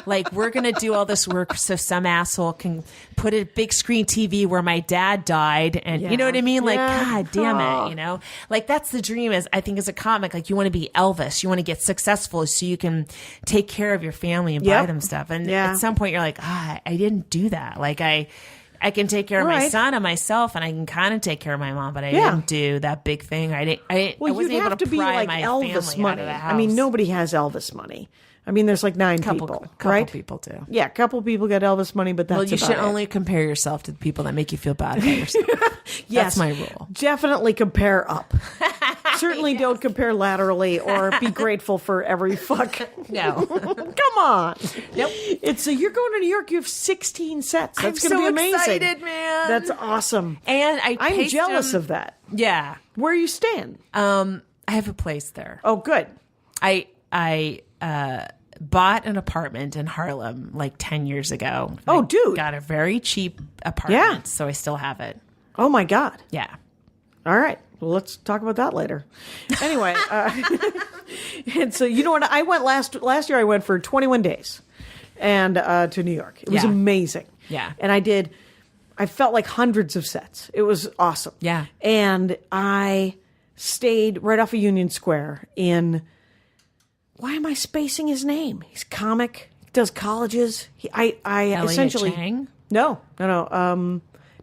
Like, we're going to do all this work so some asshole can put a big screen TV where my dad died. And you know what I mean? Like, Yeah. God damn Aw. it, Like, that's the dream I think as a comic, like, you want to be Elvis. You want to get successful so you can take care of your family and buy Yep. them stuff. And Yeah. at some point you're like, I didn't do that. Like, I can take care of my Right. son and myself, and I can kind of take care of my mom, but I Yeah. didn't do that big thing. I Well, wasn't you'd able have to be pry like my Elvis family out money. of the I mean, house. nobody has Elvis money. I mean, there's like 9 people, right? People do. Yeah, a couple people get Elvis money, but that's Well, you about should it. only compare yourself to the people that make you feel bad about yourself. Yes, That's my rule. Definitely compare up. Certainly don't compare laterally or be grateful for every fuck. No. Come on. Nope. It's you're going to New York. You have 16 sets. That's I'm going to so be amazing. excited, man. That's awesome. And I'm paced jealous him- of that. Yeah. Where are you staying? I have a place there. Oh, good. I bought an apartment in Harlem like 10 years ago. Oh, I dude. Got a very cheap apartment, Yeah. so I still have it. Oh my God. Yeah. All right. Well, let's talk about that later. Anyway, and so you know what? I went last year. I went for 21 days, and to New York. It was Yeah. amazing. Yeah. And I felt like hundreds of sets. It was awesome. Yeah. And I stayed right off of Union Square why am I spacing his name? He's a comic. He does colleges. I Elliot essentially Chang? No.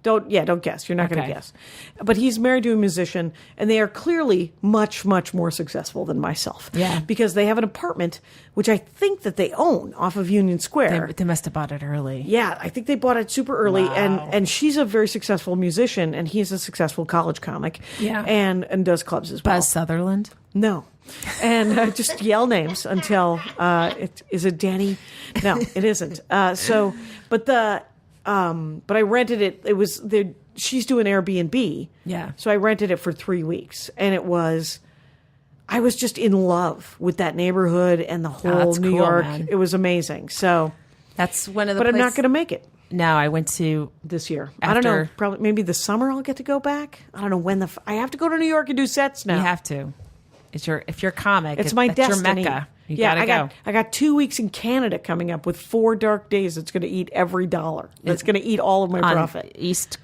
Don't guess. You're not going Okay. to guess. But he's married to a musician, and they are clearly much, much more successful than myself. Yeah. Because they have an apartment, which I think that they own off of Union Square. They must have bought it early. Yeah, I think they bought it super early, Wow. and she's a very successul musician, and he's a successful college comic. Yeah. And does clubs as well. Buzz Sutherland. No. And just yell names until is it Danny? No, it isn't. But I rented it. It was she's doing Airbnb. Yeah. So I rented it for 3 weeks, and I was just in love with that neighborhood and the whole that's New cool, York. man. It was amazing. So, That's one of the but I'm not going to make it No, I went to this year. I don't know. After- Probably maybe the summer I'll get to go back. I don't know when I have to go to New York and do sets now. You have to. If you're a comic, It's my that's destiny. your mecca. You yeah, gotta go. I got 2 weeks in Canada coming up with 4 dark days. It's going to eat every dollar. It's going to eat all of my On profit. East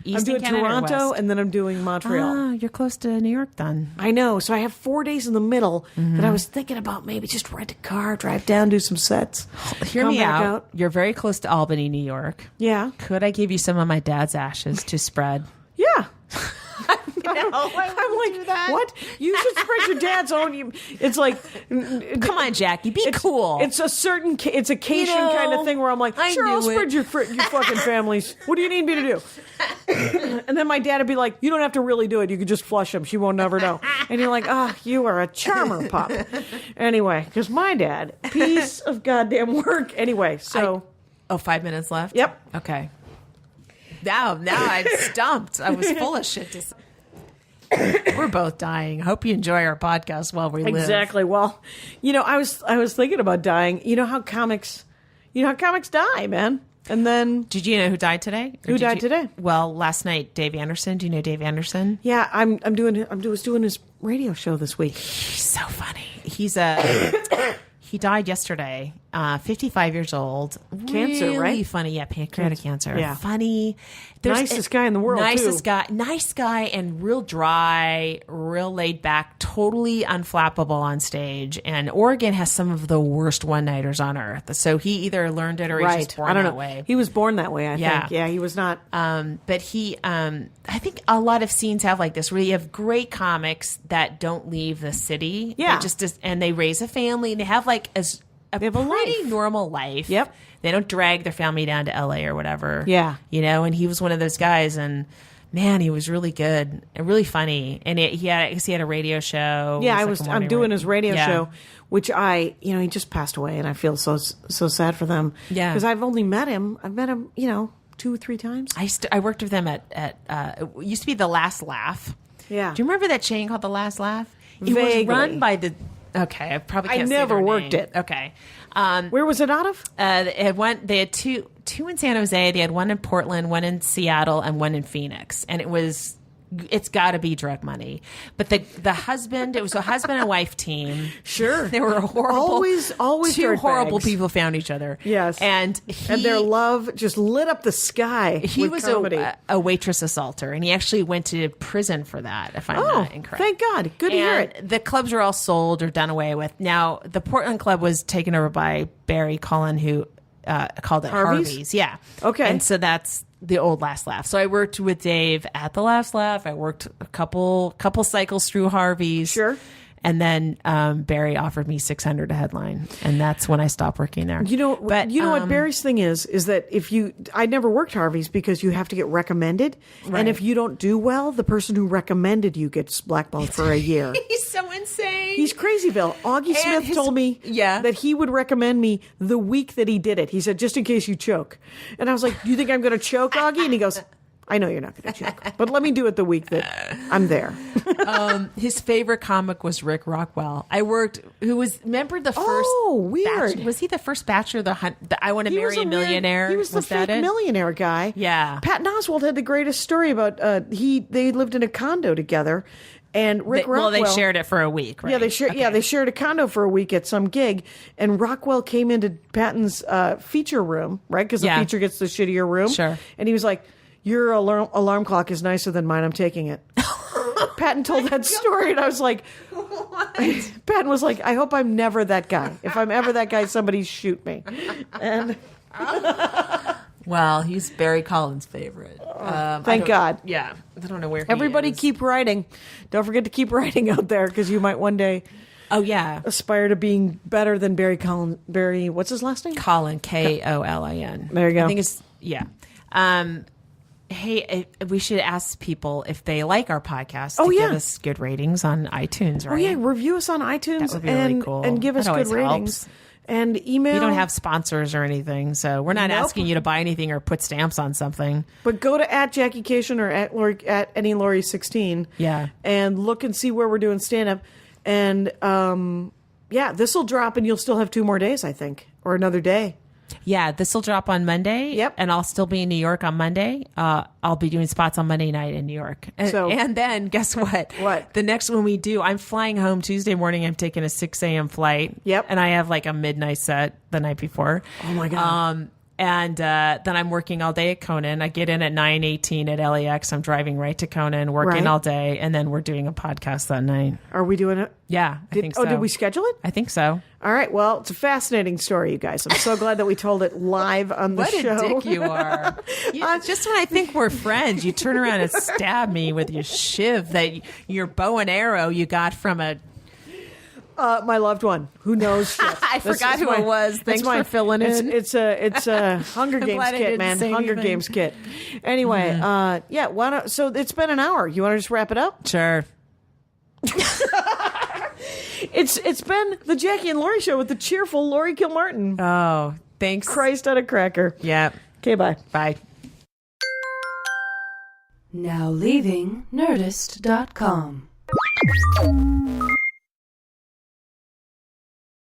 I'm doing Canada or Toronto, West? and then I'm doing Montreal. Oh, you're close to New York then. I know. So I have 4 days in the middle that I was thinking about maybe just rent a car, drive down, do some sets. Hear come me back out. You're very close to Albany, New York. Yeah. Could I give you some of my dad's ashes to spread? Yeah. I I'm like, what? You should spread your dad's own. It's like, Come on, Jackie, be cool. It's a certain, it's a Cation You know, kind of thing where I'm like, I sure, I'll knew spread it. your fucking families. What do you need me to do? And then my dad would be like, you don't have to really do it. You could just flush them. She won't never know. And you're like, oh, you are a charmer, pup. Anyway, because my dad, piece of goddamn work. Anyway, so. 5 minutes left? Yep. Okay. Now I'm stumped. I was full of shit to say. We're both dying. Hope you enjoy our podcast while we live. Exactly. Well, I was thinking about dying. You know how comics die, man. And then Did you know who died today? Or Who did died today? Well, last night, Dave Anderson. Do you know Dave Anderson? yeah, I was doing his radio show this week. He's so funny. He died yesterday, 55 years old. Cancer, really right? funny. Yeah, pancreatic cancer. Yeah. Funny. Nicest guy in the world, Nicest too. guy. Nice guy and real dry, real laid back, totally unflappable on stage. And Oregon has some of the worst one-nighters on earth. So he either learned it or he's just born I don't that know. way. He was born that way, I Yeah. think. Yeah, he was not. But I think a lot of scenes have like this where you have great comics that don't leave the city. Yeah. And they raise a family and they have like a They have a pretty life. normal life. Yep. They don't drag their family down to LA or whatever. Yeah. And he was one of those guys and man, he was really good and really funny. And I guess he had a radio show. Yeah, It was like a I'm morning doing his radio Yeah. show, which he just passed away, and I feel so sad for them. Yeah. because I've only met him. I've met him, 2 or 3 times. I worked with them at it used to be The Last Laugh. Yeah. Do you remember that chain called The Last Laugh? It Vaguely. was run by the. Okay, I probably I can't say never their worked name. it. Okay. Where was it out of? They had two in San Jose. They had one in Portland, one in Seattle, and one in Phoenix. And it's got to be drug money. But the husband, it was a husband and wife team. Sure. They were horrible. Always two dirtbags. horrible people found each other. Yes, and their love just lit up the sky. He with was comedy. a waitress assaulter, and he actually went to prison for that. If I'm not incorrect. Thank God. Good to hear it. The clubs were all sold or done away with. Now the Portland club was taken over by Barry Cullen, who called it Harvey's? Harvey's. Yeah. Okay. And so that's the old Last Laugh. So I worked with Dave at the Last Laugh. I worked a couple cycles through Harvey's. Sure. And then Barry offered me $600 a headline, and that's when I stopped working there. But what Barry's thing is that I never worked Harvey's because you have to get recommended, and if you don't do well, the person who recommended you gets blackballed for a year. He's so insane. He's crazy, Bill. Augie Smith told me that he would recommend me the week that he did it. He said, just in case you choke. And I was like, do you think I'm going to choke, Augie? And he goes, I know you're not going to choke, but let me do it the week that I'm there. His favorite comic was Rick Rockwell. Remember the first? Oh, weird. Was he the first Bachelor? The I Want to Marry a Millionaire? He was the that fake it? millionaire guy. Yeah. Patton Oswalt had the greatest story about they lived in a condo together, And Rick Well, Rockwell. they shared it for a week, right? Yeah, they shared. Yeah, they shared a condo for a week at some gig, and Rockwell came into Patton's feature room, right? Because the Yeah. feature gets the shittier room. Sure. And he was like, "Your alarm clock is nicer than mine. I'm taking it." Patton told that story, and I was like, Patton was like, "I hope I'm never that guy. If I'm ever that guy, somebody shoot me." And Well, he's Barry Collins' favorite. thank God. Yeah, I don't know where. Everybody he is. keep writing. Don't forget to keep writing out there because you might one day Oh yeah, aspire to being better than Barry Collins. Barry, what's his last name? Colin Kolin. There you go. I think it's Hey, we should ask people if they like our podcast to give us good ratings on iTunes, right? Oh yeah, review us on iTunes That would be really cool. and give us That good always ratings. helps. And email. We don't have sponsors or anything, so we're not Nope. asking you to buy anything or put stamps on something. But go to @Jackie Cation or at any Lori 16. Yeah. And look and see where we're doing stand up. And this will drop and you'll still have 2 more days, I think, or another day. Yeah, this will drop on Monday. Yep. And I'll still be in New York on Monday. I'll be doing spots on Monday night in New York. And then guess what? What? The next one we do, I'm flying home Tuesday morning. I'm taking a 6 a.m. flight. Yep. And I have like a midnight set the night before. Oh my God. And then I'm working all day at Conan. I get in at 9:18 at LAX. I'm driving right to Conan, working Right. all day, and then we're doing a podcast that night. Are we doing it? Yeah, I think so. Did we schedule it? I think so. All right. Well, it's a fascinating story, you guys. I'm so glad that we told it live on the What show. a dick you are. Just when I think we're friends, you turn around and stab me with your shiv, your bow and arrow you got from a... My loved one who knows shit. I forgot who it was. Thanks for filling in. It's a Hunger Games glad I kit, didn't man. say Hunger anything. Games kit. Anyway, why don't? So it's been an hour. You want to just wrap it up? Sure. It's been the Jackie and Laurie show with the cheerful Laurie Kilmartin. Oh, thanks. Christ on a cracker. Yeah. Okay, bye. Bye. Now leaving Nerdist.com.